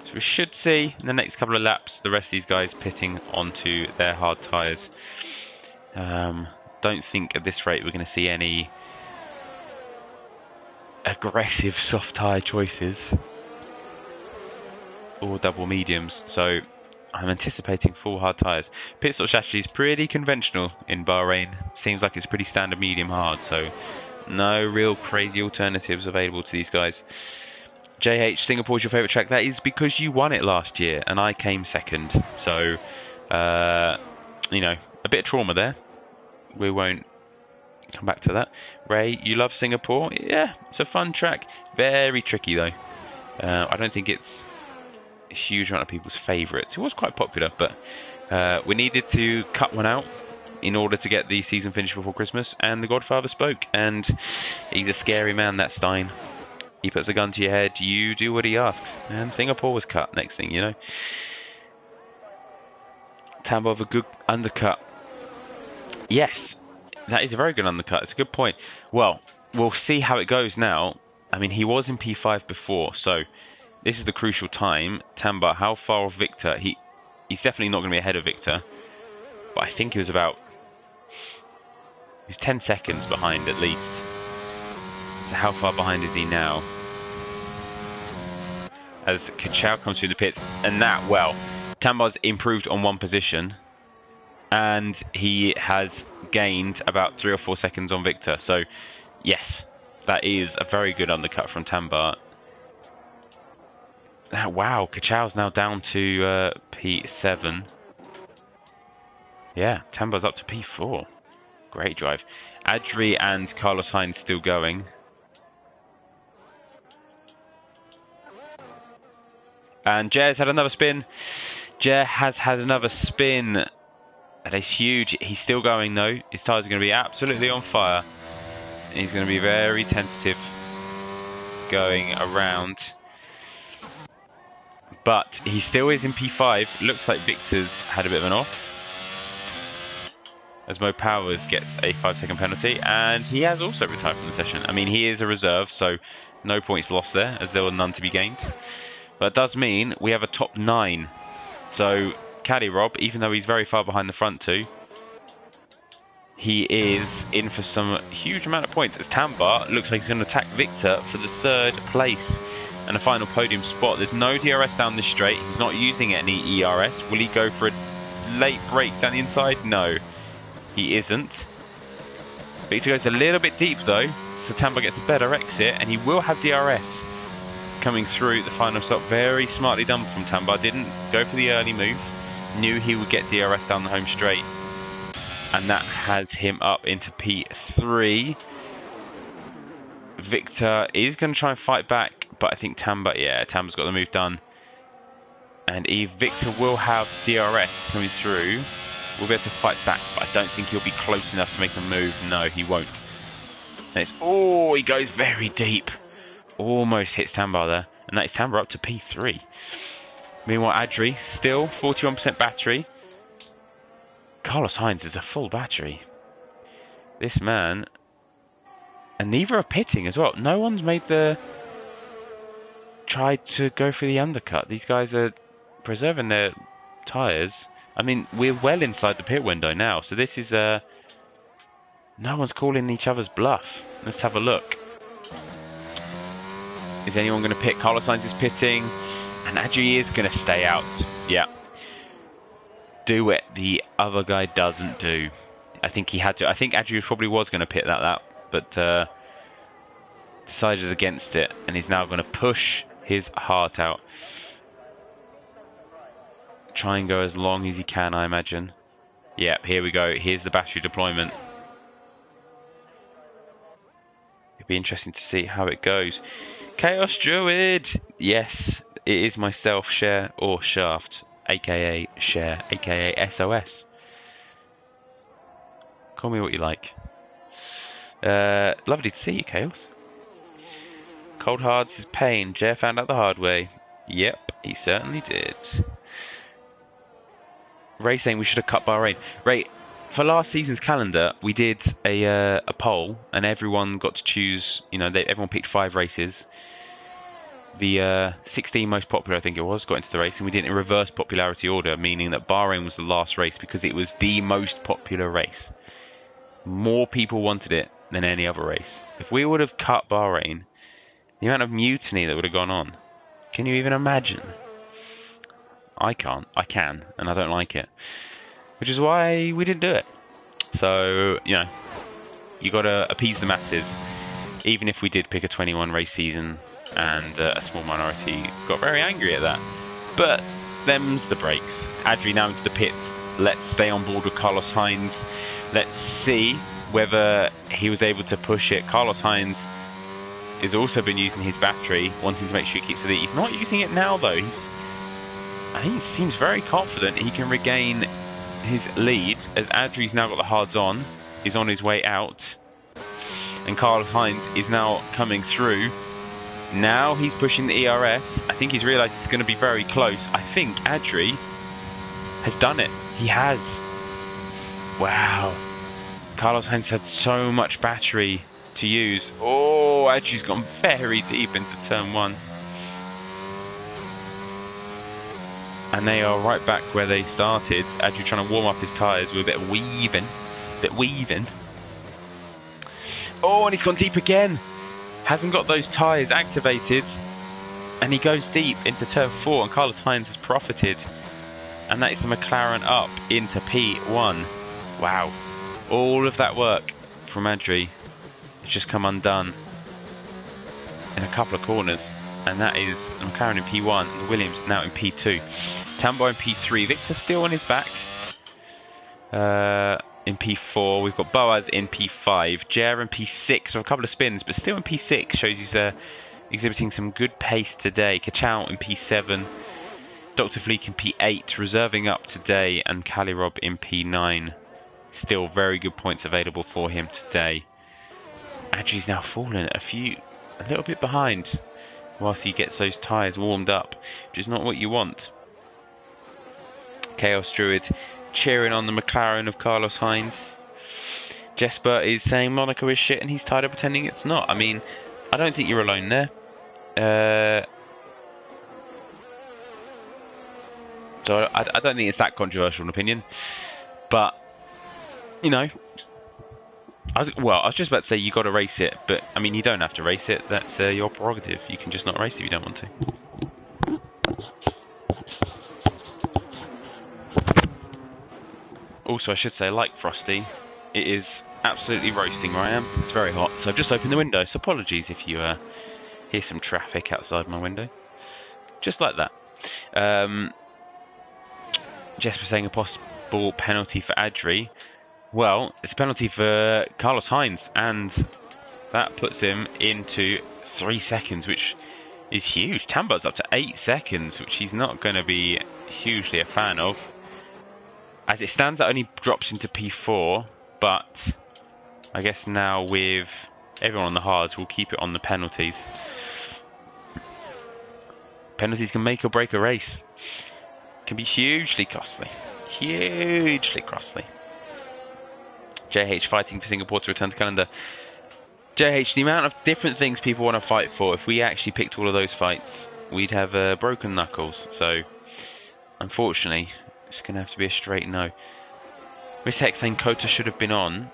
So we should see in the next couple of laps the rest of these guys pitting onto their hard tyres. Don't think at this rate we're going to see any aggressive soft tyre choices or double mediums, so I'm anticipating full hard tyres. Pit stop strategy is pretty conventional in Bahrain. Seems like it's pretty standard medium hard, so no real crazy alternatives available to these guys. JH, Singapore's your favourite track. That is because you won it last year and I came second, so you know, a bit of trauma there. We won't come back to that. Ray, you love Singapore? Yeah, it's a fun track. Very tricky though. I don't think it's a huge amount of people's favourites. It was quite popular, but we needed to cut one out in order to get the season finished before Christmas, and the Godfather spoke, and he's a scary man, that Stein. He puts a gun to your head, you do what he asks, and Singapore was cut, next thing you know. Tambo of a good undercut. Yes, that is a very good undercut. It's a good point. Well, we'll see how it goes now. I mean, he was in P5 before, so this is the crucial time. Tamba, how far off Victor? He's definitely not going to be ahead of Victor, but I think he was 10 seconds behind at least. So how far behind is he now? As Kachao comes through the pits, and Tamba's improved on one position, and he has gained about 3 or 4 seconds on Victor. So, yes, that is a very good undercut from Tamba. Wow, Kachao's now down to P7. Yeah, Tamba's up to P4. Great drive. Adri and Carlos Sainz still going. And Jer's had another spin. Jer has had another spin. That is huge. He's still going though. His tyres are going to be absolutely on fire. And he's going to be very tentative going around. But he still is in P5. Looks like Victor's had a bit of an off, as Mo Powers gets a 5-second penalty. And he has also retired from the session. I mean, he is a reserve, so no points lost there, as there were none to be gained. But it does mean we have a top 9. So Caddy Rob, even though he's very far behind the front two, he is in for some huge amount of points, as Tamba looks like he's going to attack Victor for the 3rd place and a final podium spot. There's no DRS down this straight. He's not using any ERS. Will he go for a late break down the inside? No, he isn't. Victor goes a little bit deep though, so Tamba gets a better exit, and he will have DRS coming through the final stop. Very smartly done from Tamba. Didn't go for the early move. Knew he would get DRS down the home straight. And that has him up into P3. Victor is going to try and fight back, but I think Tamba's got the move done. And Victor will have DRS coming through. We'll be able to fight back, but I don't think he'll be close enough to make a move. No, he won't. And he goes very deep. Almost hits Tamba there. And that is Tamba up to P3. Meanwhile, Adri, still 41% battery. Carlos Sainz is a full battery. This man... And neither are pitting as well. No one's tried to go for the undercut. These guys are preserving their tyres. I mean, we're well inside the pit window now. So this is... No one's calling each other's bluff. Let's have a look. Is anyone going to pit? Carlos Sainz is pitting. And Adri is going to stay out. Yeah. Do it the other guy doesn't do. I think he had to. I think Adri probably was going to pit that, but decided against it, and he's now going to push his heart out. Try and go as long as he can, I imagine. Yep, here we go. Here's the battery deployment. It'd be interesting to see how it goes. Chaos Druid! Yes, it is myself, Share or Shaft, aka Share, aka SOS. Call me what you like. Lovely to see you, Chaos. Cold Hards is pain. Jer found out the hard way. Yep, he certainly did. Ray saying we should have cut Bahrain. Ray, for last season's calendar, we did a poll, and everyone got to choose. You know, everyone picked 5 races. The 16 most popular, I think it was, got into the race, and we did it in reverse popularity order, meaning that Bahrain was the last race because it was the most popular race. More people wanted it than any other race. If we would have cut Bahrain, the amount of mutiny that would have gone on, can you even imagine? I can't. I can, and I don't like it. Which is why we didn't do it. So, you know, you got to appease the masses. Even if we did pick a 21 race season, and a small minority got very angry at that. But them's the breaks. Adri now into the pits. Let's stay on board with Carlos Sainz. Let's see whether he was able to push it. Carlos Sainz has also been using his battery, wanting to make sure he keeps the lead. He's not using it now though. I think he seems very confident he can regain his lead, as Adri's now got the hards on, is on his way out, and Carlos Sainz is now coming through. Now he's pushing the ERS. I think he's realised it's going to be very close. I think Adri has done it. He has. Wow. Carlos Sainz had so much battery to use. Oh, Adri's gone very deep into turn 1. And they are right back where they started. Adri trying to warm up his tyres with a bit of weaving. Oh, and he's gone deep again. Hasn't got those tyres activated. And he goes deep into turn 4, and Carlos Sainz has profited. And that is the McLaren up into P1. Wow. All of that work from Adri has just come undone in a couple of corners. And that is the McLaren in P1 and the Williams now in P2. Tambo in P3. Victor still on his back. In P4. We've got Boaz in P5. Jer in P6. So a couple of spins, but still in P6. Shows he's exhibiting some good pace today. Kachow in P7. Dr. Fleek in P8. Reserving up today. And Calirob in P9. Still very good points available for him today. Adri's now fallen a little bit behind whilst he gets those tyres warmed up, which is not what you want. Chaos Druid cheering on the McLaren of Carlos Sainz. Jesper is saying Monaco is shit and he's tired of pretending it's not. I mean, I don't think you're alone there. So I don't think it's that controversial an opinion. But, you know, I was just about to say you got to race it, but I mean you don't have to race it. That's your prerogative. You can just not race it if you don't want to. Also, I should say, like Frosty, it is absolutely roasting where I am. It's very hot, so I've just opened the window. So apologies if you hear some traffic outside my window. Just like that. Jesper saying a possible penalty for Adri. Well, it's a penalty for Carlos Sainz, and that puts him into 3 seconds, which is huge. Tambo's up to 8 seconds, which he's not going to be hugely a fan of. As it stands, that only drops into P4, but I guess now with everyone on the hards, we'll keep it on the penalties. Penalties can make or break a race. Can be hugely costly. Hugely costly. JH fighting for Singapore to return to calendar. JH, the amount of different things people want to fight for, if we actually picked all of those fights, we'd have broken knuckles. So, unfortunately, it's going to have to be a straight no. Miss Hex saying Kota should have been on.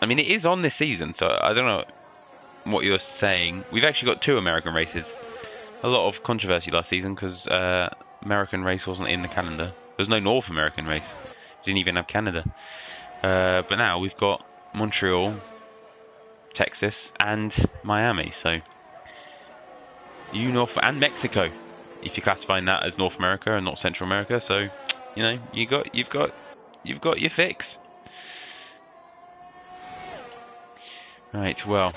I mean, it is on this season, so I don't know what you're saying. We've actually got 2 American races. A lot of controversy last season because American race wasn't in the calendar. There was no North American race. Didn't even have Canada. But now we've got Montreal, Texas, and Miami. So, and Mexico, if you're classifying that as North America and not Central America. So, you know, you've got your fix. Right. Well,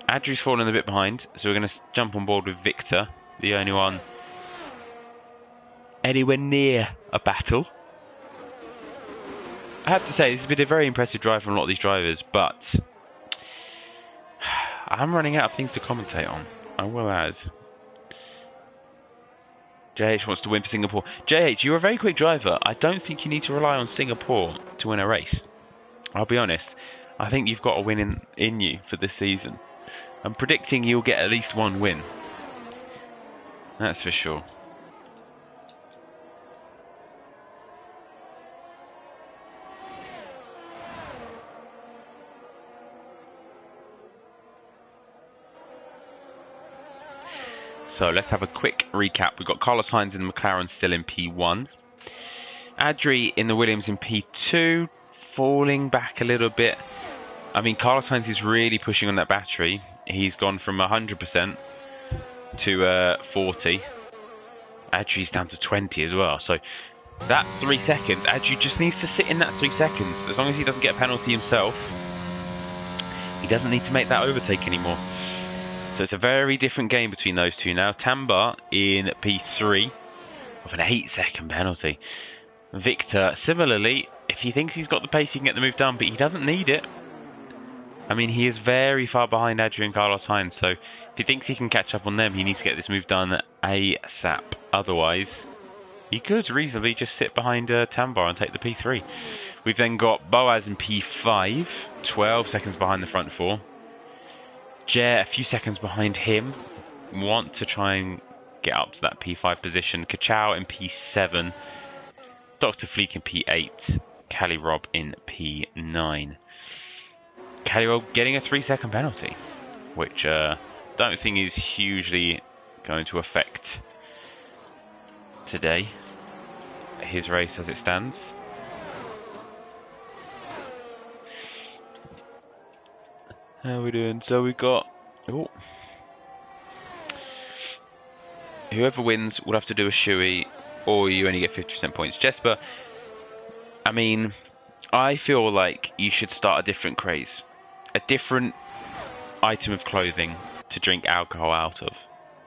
Adri's fallen a bit behind, so we're going to jump on board with Victor, the only one anywhere near a battle. I have to say, this has been a very impressive drive from a lot of these drivers, but I'm running out of things to commentate on. I will add. JH wants to win for Singapore. JH, you're a very quick driver. I don't think you need to rely on Singapore to win a race. I'll be honest. I think you've got a win in you for this season. I'm predicting you'll get at least 1 win. That's for sure. So let's have a quick recap. We've got Carlos Sainz in the McLaren still in P1. Adri in the Williams in P2, falling back a little bit. I mean, Carlos Sainz is really pushing on that battery. He's gone from 100% to 40. Adri's down to 20 as well. So that 3 seconds, Adri just needs to sit in that 3 seconds. As long as he doesn't get a penalty himself, he doesn't need to make that overtake anymore. So it's a very different game between those two now. Tamba in P3 with an 8-second penalty. Victor, similarly, if he thinks he's got the pace, he can get the move done, but he doesn't need it. I mean, he is very far behind Adri and Carlos Sainz, so if he thinks he can catch up on them, he needs to get this move done ASAP. Otherwise, he could reasonably just sit behind Tambar and take the P3. We've then got Boaz in P5, 12 seconds behind the front 4. Jer a few seconds behind him. Want to try and get up to that P5 position. Kachow in P7. Dr. Fleek in P8. Cali Rob in P9. Cali Rob getting a 3-second penalty, which don't think is hugely going to affect today his race as it stands. How are we doing? So we got whoever wins will have to do a shoey, or you only get 50% points. Jesper, I mean, I feel like you should start a different craze, a different item of clothing to drink alcohol out of,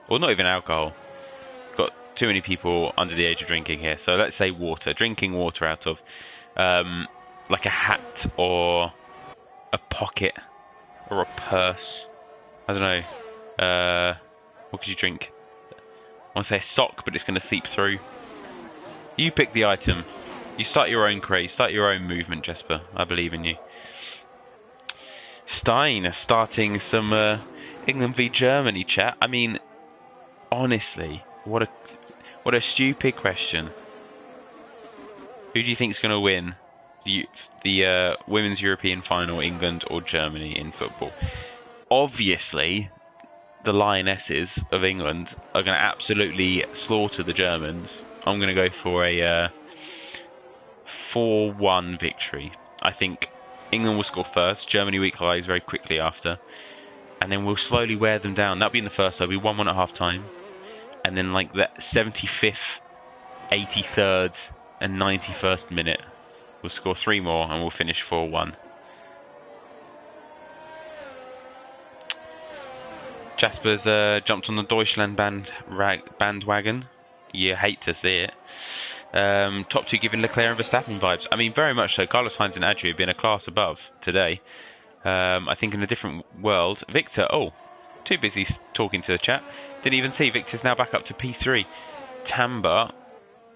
or not even alcohol. Got too many people under the age of drinking here, so let's say water, drinking water out of, like a hat or a pocket or a purse. I don't know. What could you drink? I want to say a sock, but it's going to seep through. You pick the item. You start your own craze. Start your own movement, Jesper. I believe in you. Stein starting some England v Germany chat. I mean, honestly, what a stupid question. Who do you think is going to win the Women's European Final, England or Germany in football? Obviously, the Lionesses of England are going to absolutely slaughter the Germans. I'm going to go for a 4-1 victory. I think England will score first, Germany will equalise very quickly after, and then we'll slowly wear them down. That'll be in the first, so it'll be 1-1 at half time, and then like the 75th, 83rd and 91st minute we'll score 3 more and we'll finish 4-1. Jasper's jumped on the Deutschland bandwagon. You hate to see it. Top 2 giving Leclerc and Verstappen vibes. I mean, very much so. Carlos Sainz and Adri have been a class above today. I think in a different world. Victor, too busy talking to the chat. Didn't even see. Victor's now back up to P3. Tamba,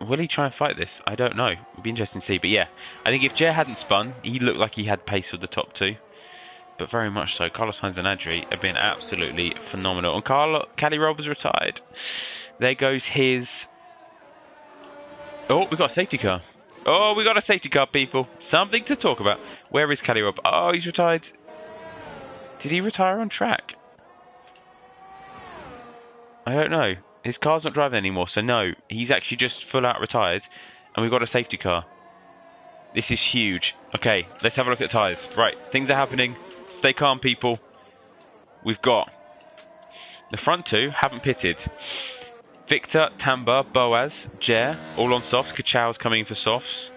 will he try and fight this? I don't know. It'll be interesting to see. But yeah, I think if Jer hadn't spun, he looked like he had pace with the top 2. But very much so. Carlos Sainz and Adri have been absolutely phenomenal. And Cali Rob has retired. There goes his... Oh, we got a safety car. Oh, we got a safety car, people. Something to talk about. Where is Cali Rob? Oh, he's retired. Did he retire on track? I don't know. His car's not driving anymore, so no. He's actually just full out retired. And we've got a safety car. This is huge. Okay, let's have a look at tyres. Right, things are happening. Stay calm, people. We've got the front 2 haven't pitted. Victor, Tamba, Boaz, Jer, all on softs. Kachow's coming in for softs.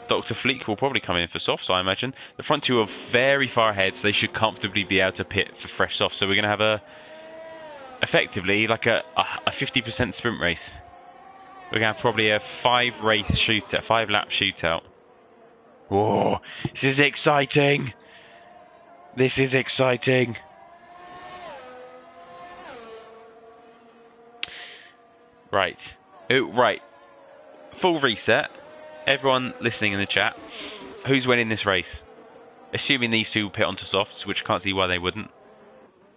Dr. Fleek will probably come in for softs, I imagine. The front 2 are very far ahead, so they should comfortably be able to pit for fresh softs. So we're going to have effectively like a 50% sprint race. We're going to have probably a 5-lap shootout. Whoa, this is exciting. This is exciting. Right. Right. Full reset. Everyone listening in the chat, who's winning this race? Assuming these 2 pit onto softs, which I can't see why they wouldn't.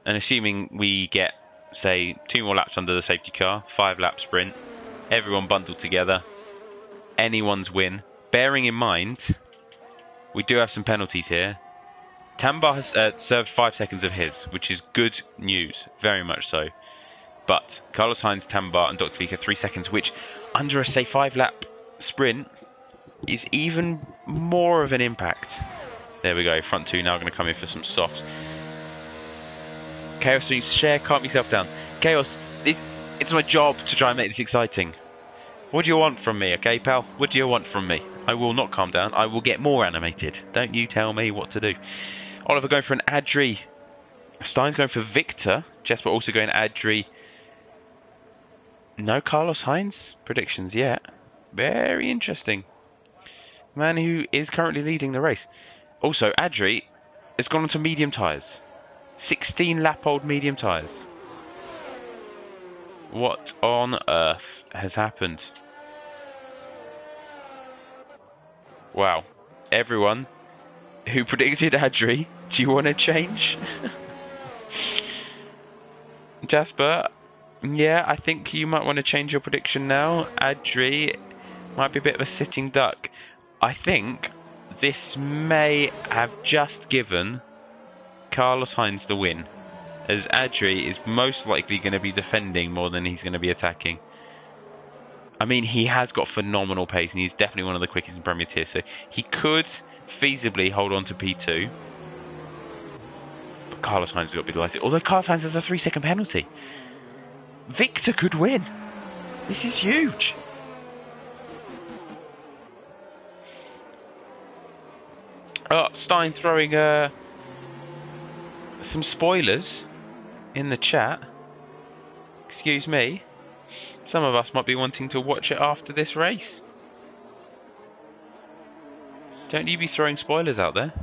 And assuming we get, say, 2 more laps under the safety car, 5-lap sprint, everyone bundled together, anyone's win. Bearing in mind, we do have some penalties here. Tamba has served 5 seconds of his, which is good news, very much so. But Carlos Sainz, Tamba and Dr. Fleek 3 seconds, which under a, say, 5-lap sprint is even more of an impact. There we go, front 2 now going to come in for some softs. Chaos, share, calm yourself down. Chaos, it's my job to try and make this exciting. What do you want from me, okay, pal? What do you want from me? I will not calm down. I will get more animated. Don't you tell me what to do. Oliver going for an Adri. Stein's going for Victor. Jesper also going Adri. No Carlos Sainz predictions yet. Very interesting. Man who is currently leading the race. Also, Adri has gone on to medium tyres. 16-lap-old medium tyres. What on earth has happened? Wow. Everyone who predicted Adri, do you want to change? Jasper, yeah, I think you might want to change your prediction now. Adri might be a bit of a sitting duck. I think this may have just given Carlos Sainz the win, as Adri is most likely going to be defending more than he's going to be attacking. I mean, he has got phenomenal pace, and he's definitely one of the quickest in Premier Tier, so he could feasibly hold on to P2. But Carlos Sainz has got to be delighted. Although Carlos Sainz has a 3-second penalty. Victor could win. This is huge. Oh, Stein throwing some spoilers in the chat. Excuse me. Some of us might be wanting to watch it after this race. Don't you be throwing spoilers out there?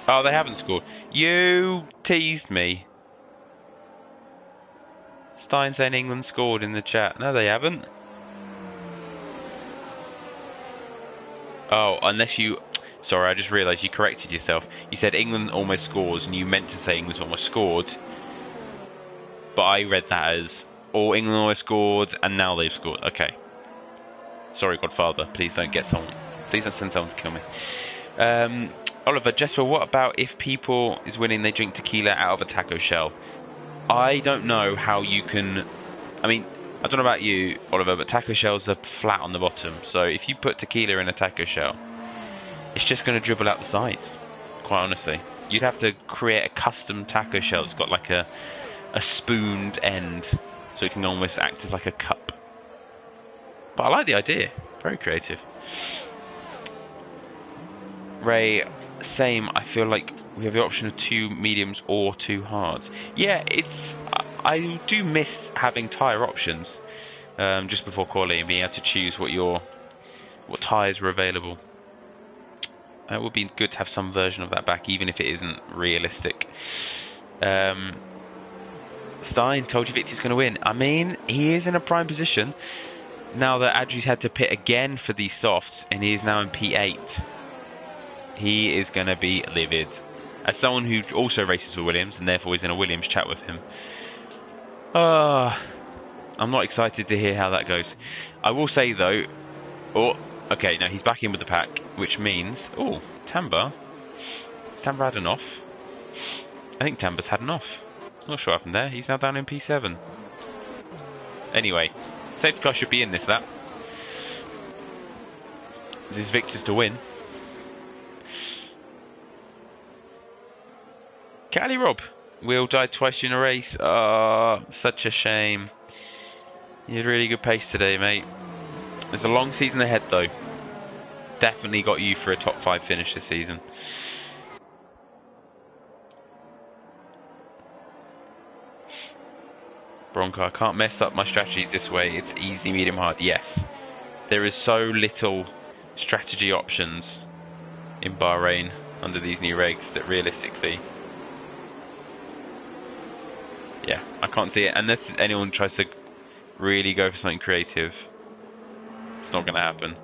Oh, they haven't scored. You teased me. Stein saying England scored in the chat. No, they haven't. Oh, unless you... Sorry, I just realised you corrected yourself. You said England almost scores, and you meant to say England almost scored. But I read that as, oh, England almost scored, and now they've scored. Okay. Sorry, Godfather. Please don't get someone... Please don't send someone to kill me. Oliver, Jesper, what about if people is winning, they drink tequila out of a taco shell? I don't know how you can... I mean, I don't know about you, Oliver, but taco shells are flat on the bottom. So if you put tequila in a taco shell, it's just going to dribble out the sides, quite honestly. You'd have to create a custom taco shell that's got like a spooned end, so it can almost act as like a cup. But I like the idea. Very creative. Ray, same. I feel like we have the option of 2 mediums or 2 hards. Yeah, it's... I do miss having tyre options just before quality and being able to choose what tyres were available. It would be good to have some version of that back, even if it isn't realistic. Stein told you Victor's going to win. I mean, he is in a prime position now that Adri's had to pit again for these softs, and he is now in P8. He is going to be livid. As someone who also races with Williams, and therefore is in a Williams chat with him, I'm not excited to hear how that goes. I will say though, okay, no, he's back in with the pack, which means... Oh, Tamba. Has Tamba had an off? I think Tamba's had an off. Not sure what happened there. He's now down in P7. Anyway, safety car should be in this lap. This is Victor's to win. Cali Rob. Will died twice in a race. Such a shame. You had really good pace today, mate. There's a long season ahead, though. Definitely got you for a top 5 finish this season. Bronco, I can't mess up my strategies this way. It's easy, medium, hard. Yes. There is so little strategy options in Bahrain under these new regs that realistically... Yeah, I can't see it. Unless anyone tries to really go for something creative, it's not going to happen.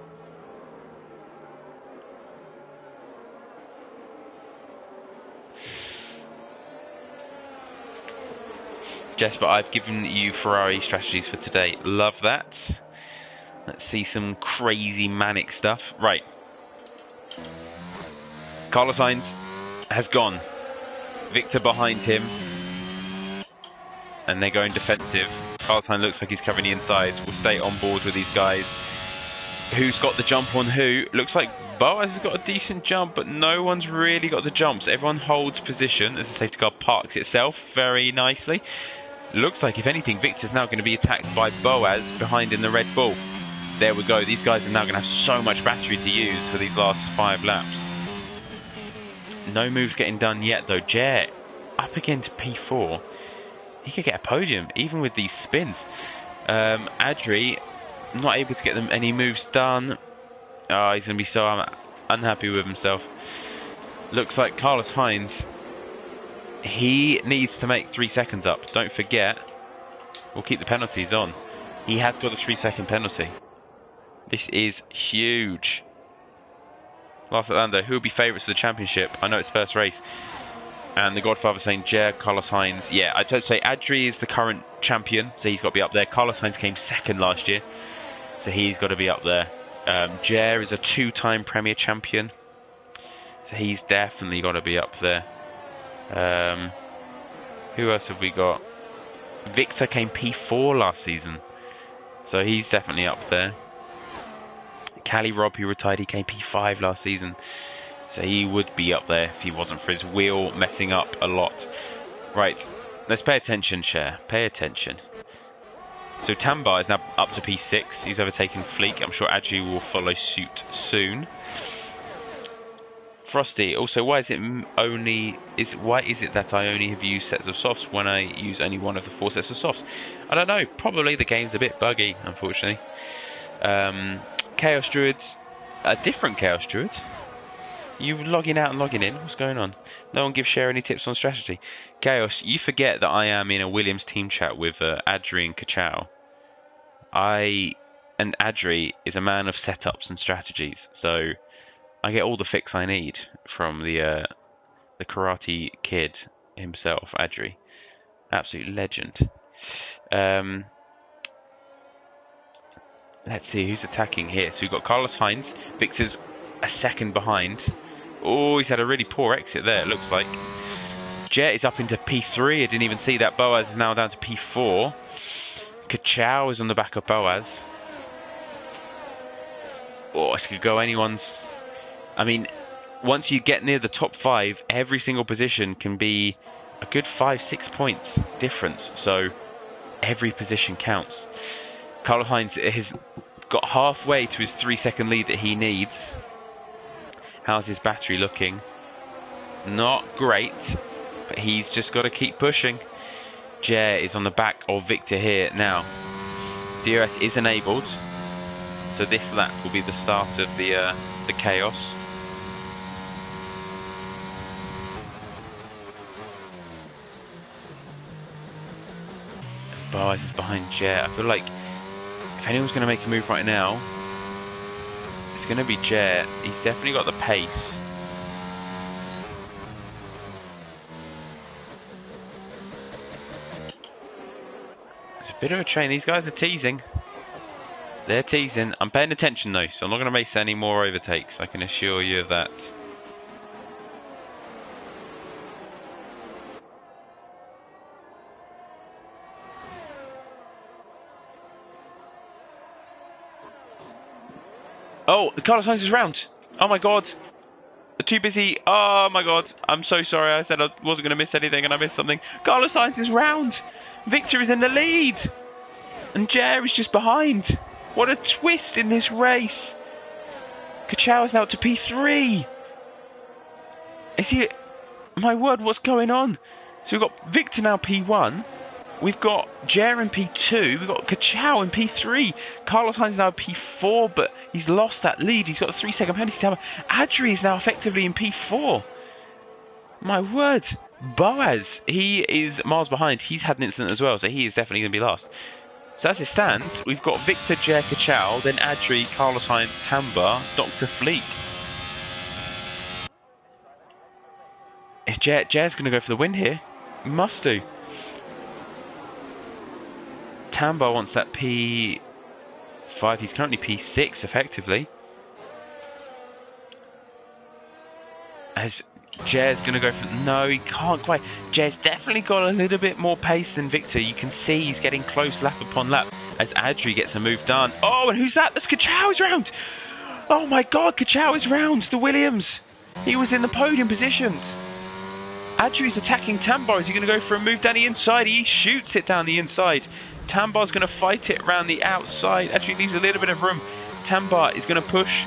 Jesper, I've given you Ferrari strategies for today. Love that. Let's see some crazy manic stuff. Right. Carlos Sainz has gone. Victor behind him. And they're going defensive. Carlos Sainz looks like he's covering the inside. We'll stay on board with these guys. Who's got the jump on who? Looks like Boaz has got a decent jump, but no one's really got the jumps. Everyone holds position as the safety car parks itself very nicely. Looks like, if anything, Victor's now going to be attacked by Boaz behind in the Red Bull. There we go. These guys are now going to have so much battery to use for these last 5 laps. No moves getting done yet, though. Jet up again to P4. He could get a podium, even with these spins. Adri, not able to get them any moves done. Oh, he's going to be so unhappy with himself. Looks like Carlos Sainz, he needs to make 3 seconds up. Don't forget, we'll keep the penalties on. He has got a 3-second penalty. This is huge. Last Orlando, who will be favourites of the championship? I know it's first race. And the Godfather saying Jer, Carlos Sainz. Yeah, I'd say Adri is the current champion, so he's got to be up there. Carlos Sainz came second last year, so he's got to be up there. Jer is a 2-time Premier champion, so he's definitely got to be up there. Who else have we got? Victor came P4 last season, so he's definitely up there. Cali Rob, who retired, he came P5 last season, so he would be up there if he wasn't for his wheel messing up a lot. Right, let's pay attention, Cher. Pay attention. So Tambar is now up to P6. He's overtaken Fleek. I'm sure Adji will follow suit soon. Frosty, also, why is it that I only have used sets of softs when I use only one of the 4 sets of softs? I don't know. Probably the game's a bit buggy, unfortunately. Chaos Druids, a different Chaos Druid. You logging out and logging in? What's going on? No one gives Cher any tips on strategy. Chaos, you forget that I am in a Williams team chat with Adri and Kachow. And Adri is a man of setups and strategies, so I get all the fix I need from the Karate Kid himself, Adri. Absolute legend. Let's see who's attacking here. So we've got Carlos Sainz. Victor's a second behind. Oh, he's had a really poor exit there, it looks like. Jet is up into P3. I didn't even see that. Boaz is now down to P4. Kachow is on the back of Boaz. Oh, this could go anyone's. I mean, once you get near the top 5, every single position can be a good 5-6 points difference. So every position counts. Carlos Sainz has got halfway to his 3-second lead that he needs. How's his battery looking? Not great, but he's just got to keep pushing. Jer is on the back of Victor here now. DRS is enabled, so this lap will be the start of the chaos. Boaz is behind Jer. I feel like if anyone's going to make a move right now, it's going to be Jer. He's definitely got the pace. It's a bit of a train. These guys are teasing. They're teasing. I'm paying attention though, so I'm not going to miss any more overtakes. I can assure you of that. Oh, Carlos Sainz is round. Oh my god. Too busy. Oh my god. I'm so sorry. I said I wasn't going to miss anything and I missed something. Carlos Sainz is round. Victor is in the lead. And Jer is just behind. What a twist in this race. Kachow is now to P3. Is he... My word, what's going on? So we've got Victor now P1. We've got Jer in P2, we've got Kachow in P3, Carlos Sainz is now P4, but he's lost that lead, he's got a 3-second penalty. Adri is now effectively in P4. My word. Boaz, he is miles behind, he's had an incident as well, so he is definitely going to be last. So as it stands, we've got Victor, Jer, Kachow, then Adri, Carlos Sainz, Tamba, Dr. Fleet. If Jer's going to go for the win here, must do. Tamba wants that P5. He's currently P6 effectively. As Jer's going to go for... No, he can't quite. Jer's definitely got a little bit more pace than Victor. You can see he's getting close lap upon lap as Adri gets a move done. Oh, and who's that? That's Kachow is round. Oh my god, Kachow is round. The Williams. He was in the podium positions. Adri's attacking Tambar. Is he going to go for a move down the inside? He shoots it down the inside. Tambar's going to fight it around the outside. Actually leaves a little bit of room. Tambar is going to push,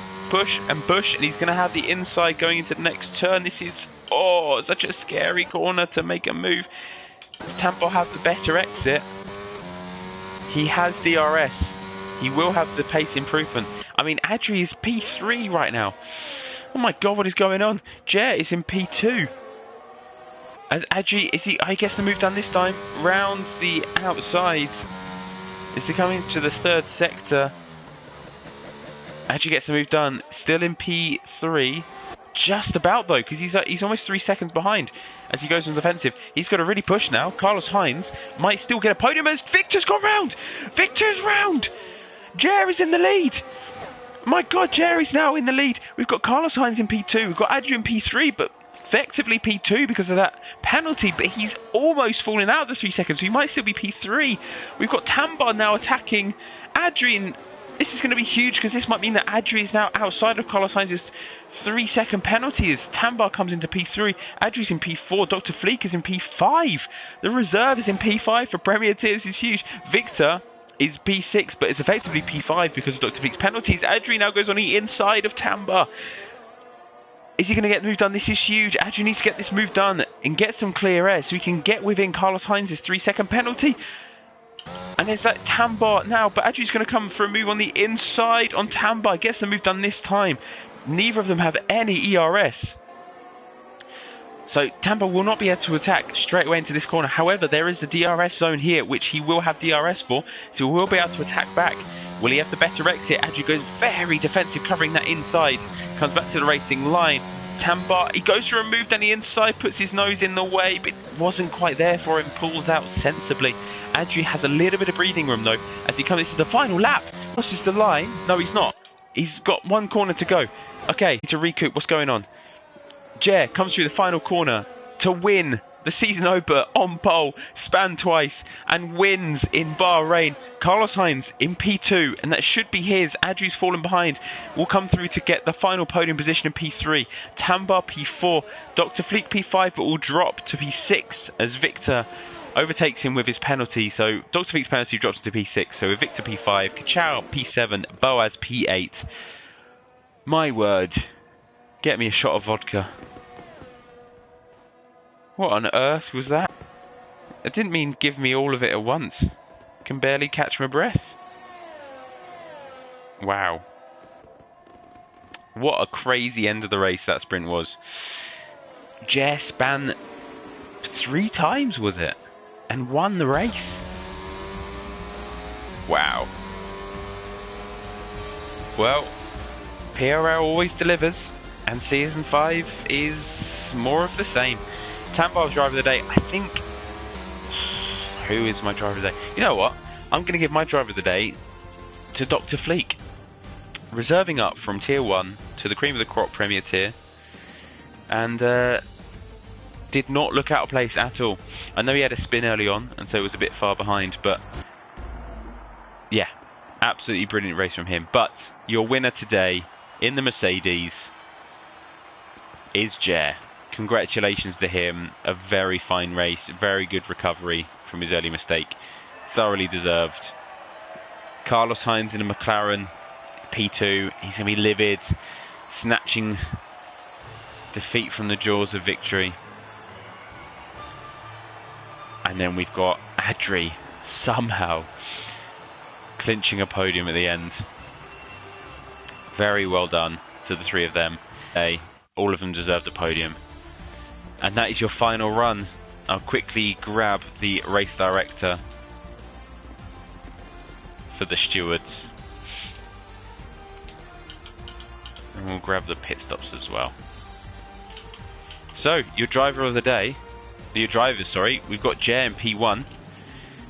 and he's going to have the inside going into the next turn. This is, oh, such a scary corner to make a move. Does Tambar have the better exit? He has DRS. He will have the pace improvement. I mean, Adri is P3 right now. Oh my god, what is going on? Jer is in P2. As Adri, he gets the move done this time, round the outside. Is he coming to the third sector? Adri gets the move done. Still in P3. Just about, though, because he's almost 3 seconds behind as he goes on the defensive. He's got to really push now. Carlos Sainz might still get a podium as Victor's gone round. Victor's round. Jerry's in the lead. My God, Jerry's now in the lead. We've got Carlos Sainz in P2. We've got Adri in P3, but effectively P2 because of that penalty. But he's almost fallen out of the 3 seconds, so he might still be P3. We've got Tambar now attacking Adri, and this is going to be huge because this might mean that Adri is now outside of Carlos Sainz's 3 second penalty as Tambar comes into P3. Adri's in P4. Dr. Fleek is in P5. The reserve is in P5 for Premier Tier. This is huge. Victor is P6, but it's effectively P5 because of Dr. Fleek's penalties. Adri now goes on the inside of Tambar. Is he going to get the move done? This is huge. Adri needs to get this move done and get some clear air so he can get within Carlos Sainz's 3 second penalty. And there's that Tambar now, but Adri's going to come for a move on the inside on Tambar. Gets the move done this time. Neither of them have any ERS. So Tambar will not be able to attack straight away into this corner. However, there is a DRS zone here, which he will have DRS for, so he will be able to attack back. Will he have the better exit? Adri goes very defensive, covering that inside. Comes back to the racing line. Tambar, he goes for a move down the inside, puts his nose in the way, but wasn't quite there for him, pulls out sensibly. Adri has a little bit of breathing room though, as he comes into the final lap. Crosses the line. No, he's not. He's got one corner to go. Okay, to recoup, what's going on? Jer comes through the final corner to win the season opener on pole, span twice, and wins in Bahrain. Carlos Sainz in P2, and that should be his. Adri's fallen behind. Will come through to get the final podium position in P3. Tambar P4, Dr. Fleek P5, but will drop to P6 as Victor overtakes him with his penalty. So Dr. Fleek's penalty drops to P6. So with Victor P5, Kachow P7, Boaz P8. My word. Get me a shot of vodka. What on earth was that? I didn't mean give me all of it at once. Can barely catch my breath. Wow. What a crazy end of the race that sprint was. Jer span 3 times, was it? And won the race. Wow. Well, PRL always delivers, and Season 5 is more of the same. Tambar's driver of the day, I think... Who is my driver of the day? You know what? I'm going to give my driver of the day to Dr. Fleek. Reserving up from Tier 1 to the cream of the crop Premier Tier. And did not look out of place at all. I know he had a spin early on, and so it was a bit far behind, but... Yeah, absolutely brilliant race from him. But your winner today in the Mercedes is Jer. Congratulations to him. A very fine race. Very good recovery from his early mistake. Thoroughly deserved. Carlos Sainz in a McLaren P2. He's going to be livid. Snatching defeat from the jaws of victory. And then we've got Adri somehow clinching a podium at the end. Very well done to the 3 of them. All of them deserve the podium. And that is your final run. I'll quickly grab the race director for the stewards. And we'll grab the pit stops as well. So, your driver of the day, your drivers, sorry, we've got Jer in P1,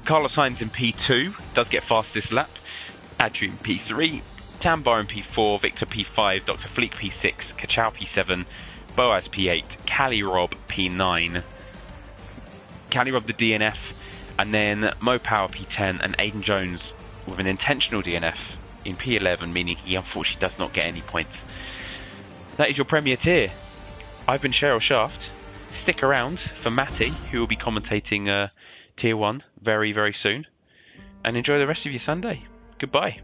Carlos Sainz in P2, does get fastest lap, Adri in P3, Tambar in P4, Victor P5, Dr. Fleek P6, Kachow P7, Boaz P8, Cali Rob P9, Cali Rob the DNF, and then Mo Power P10, and Aiden Jones with an intentional DNF in P11, meaning he unfortunately does not get any points. That is your Premier Tier. I've been Cheryl Shaft. Stick around for Matty, who will be commentating Tier 1 very, very soon. And enjoy the rest of your Sunday. Goodbye.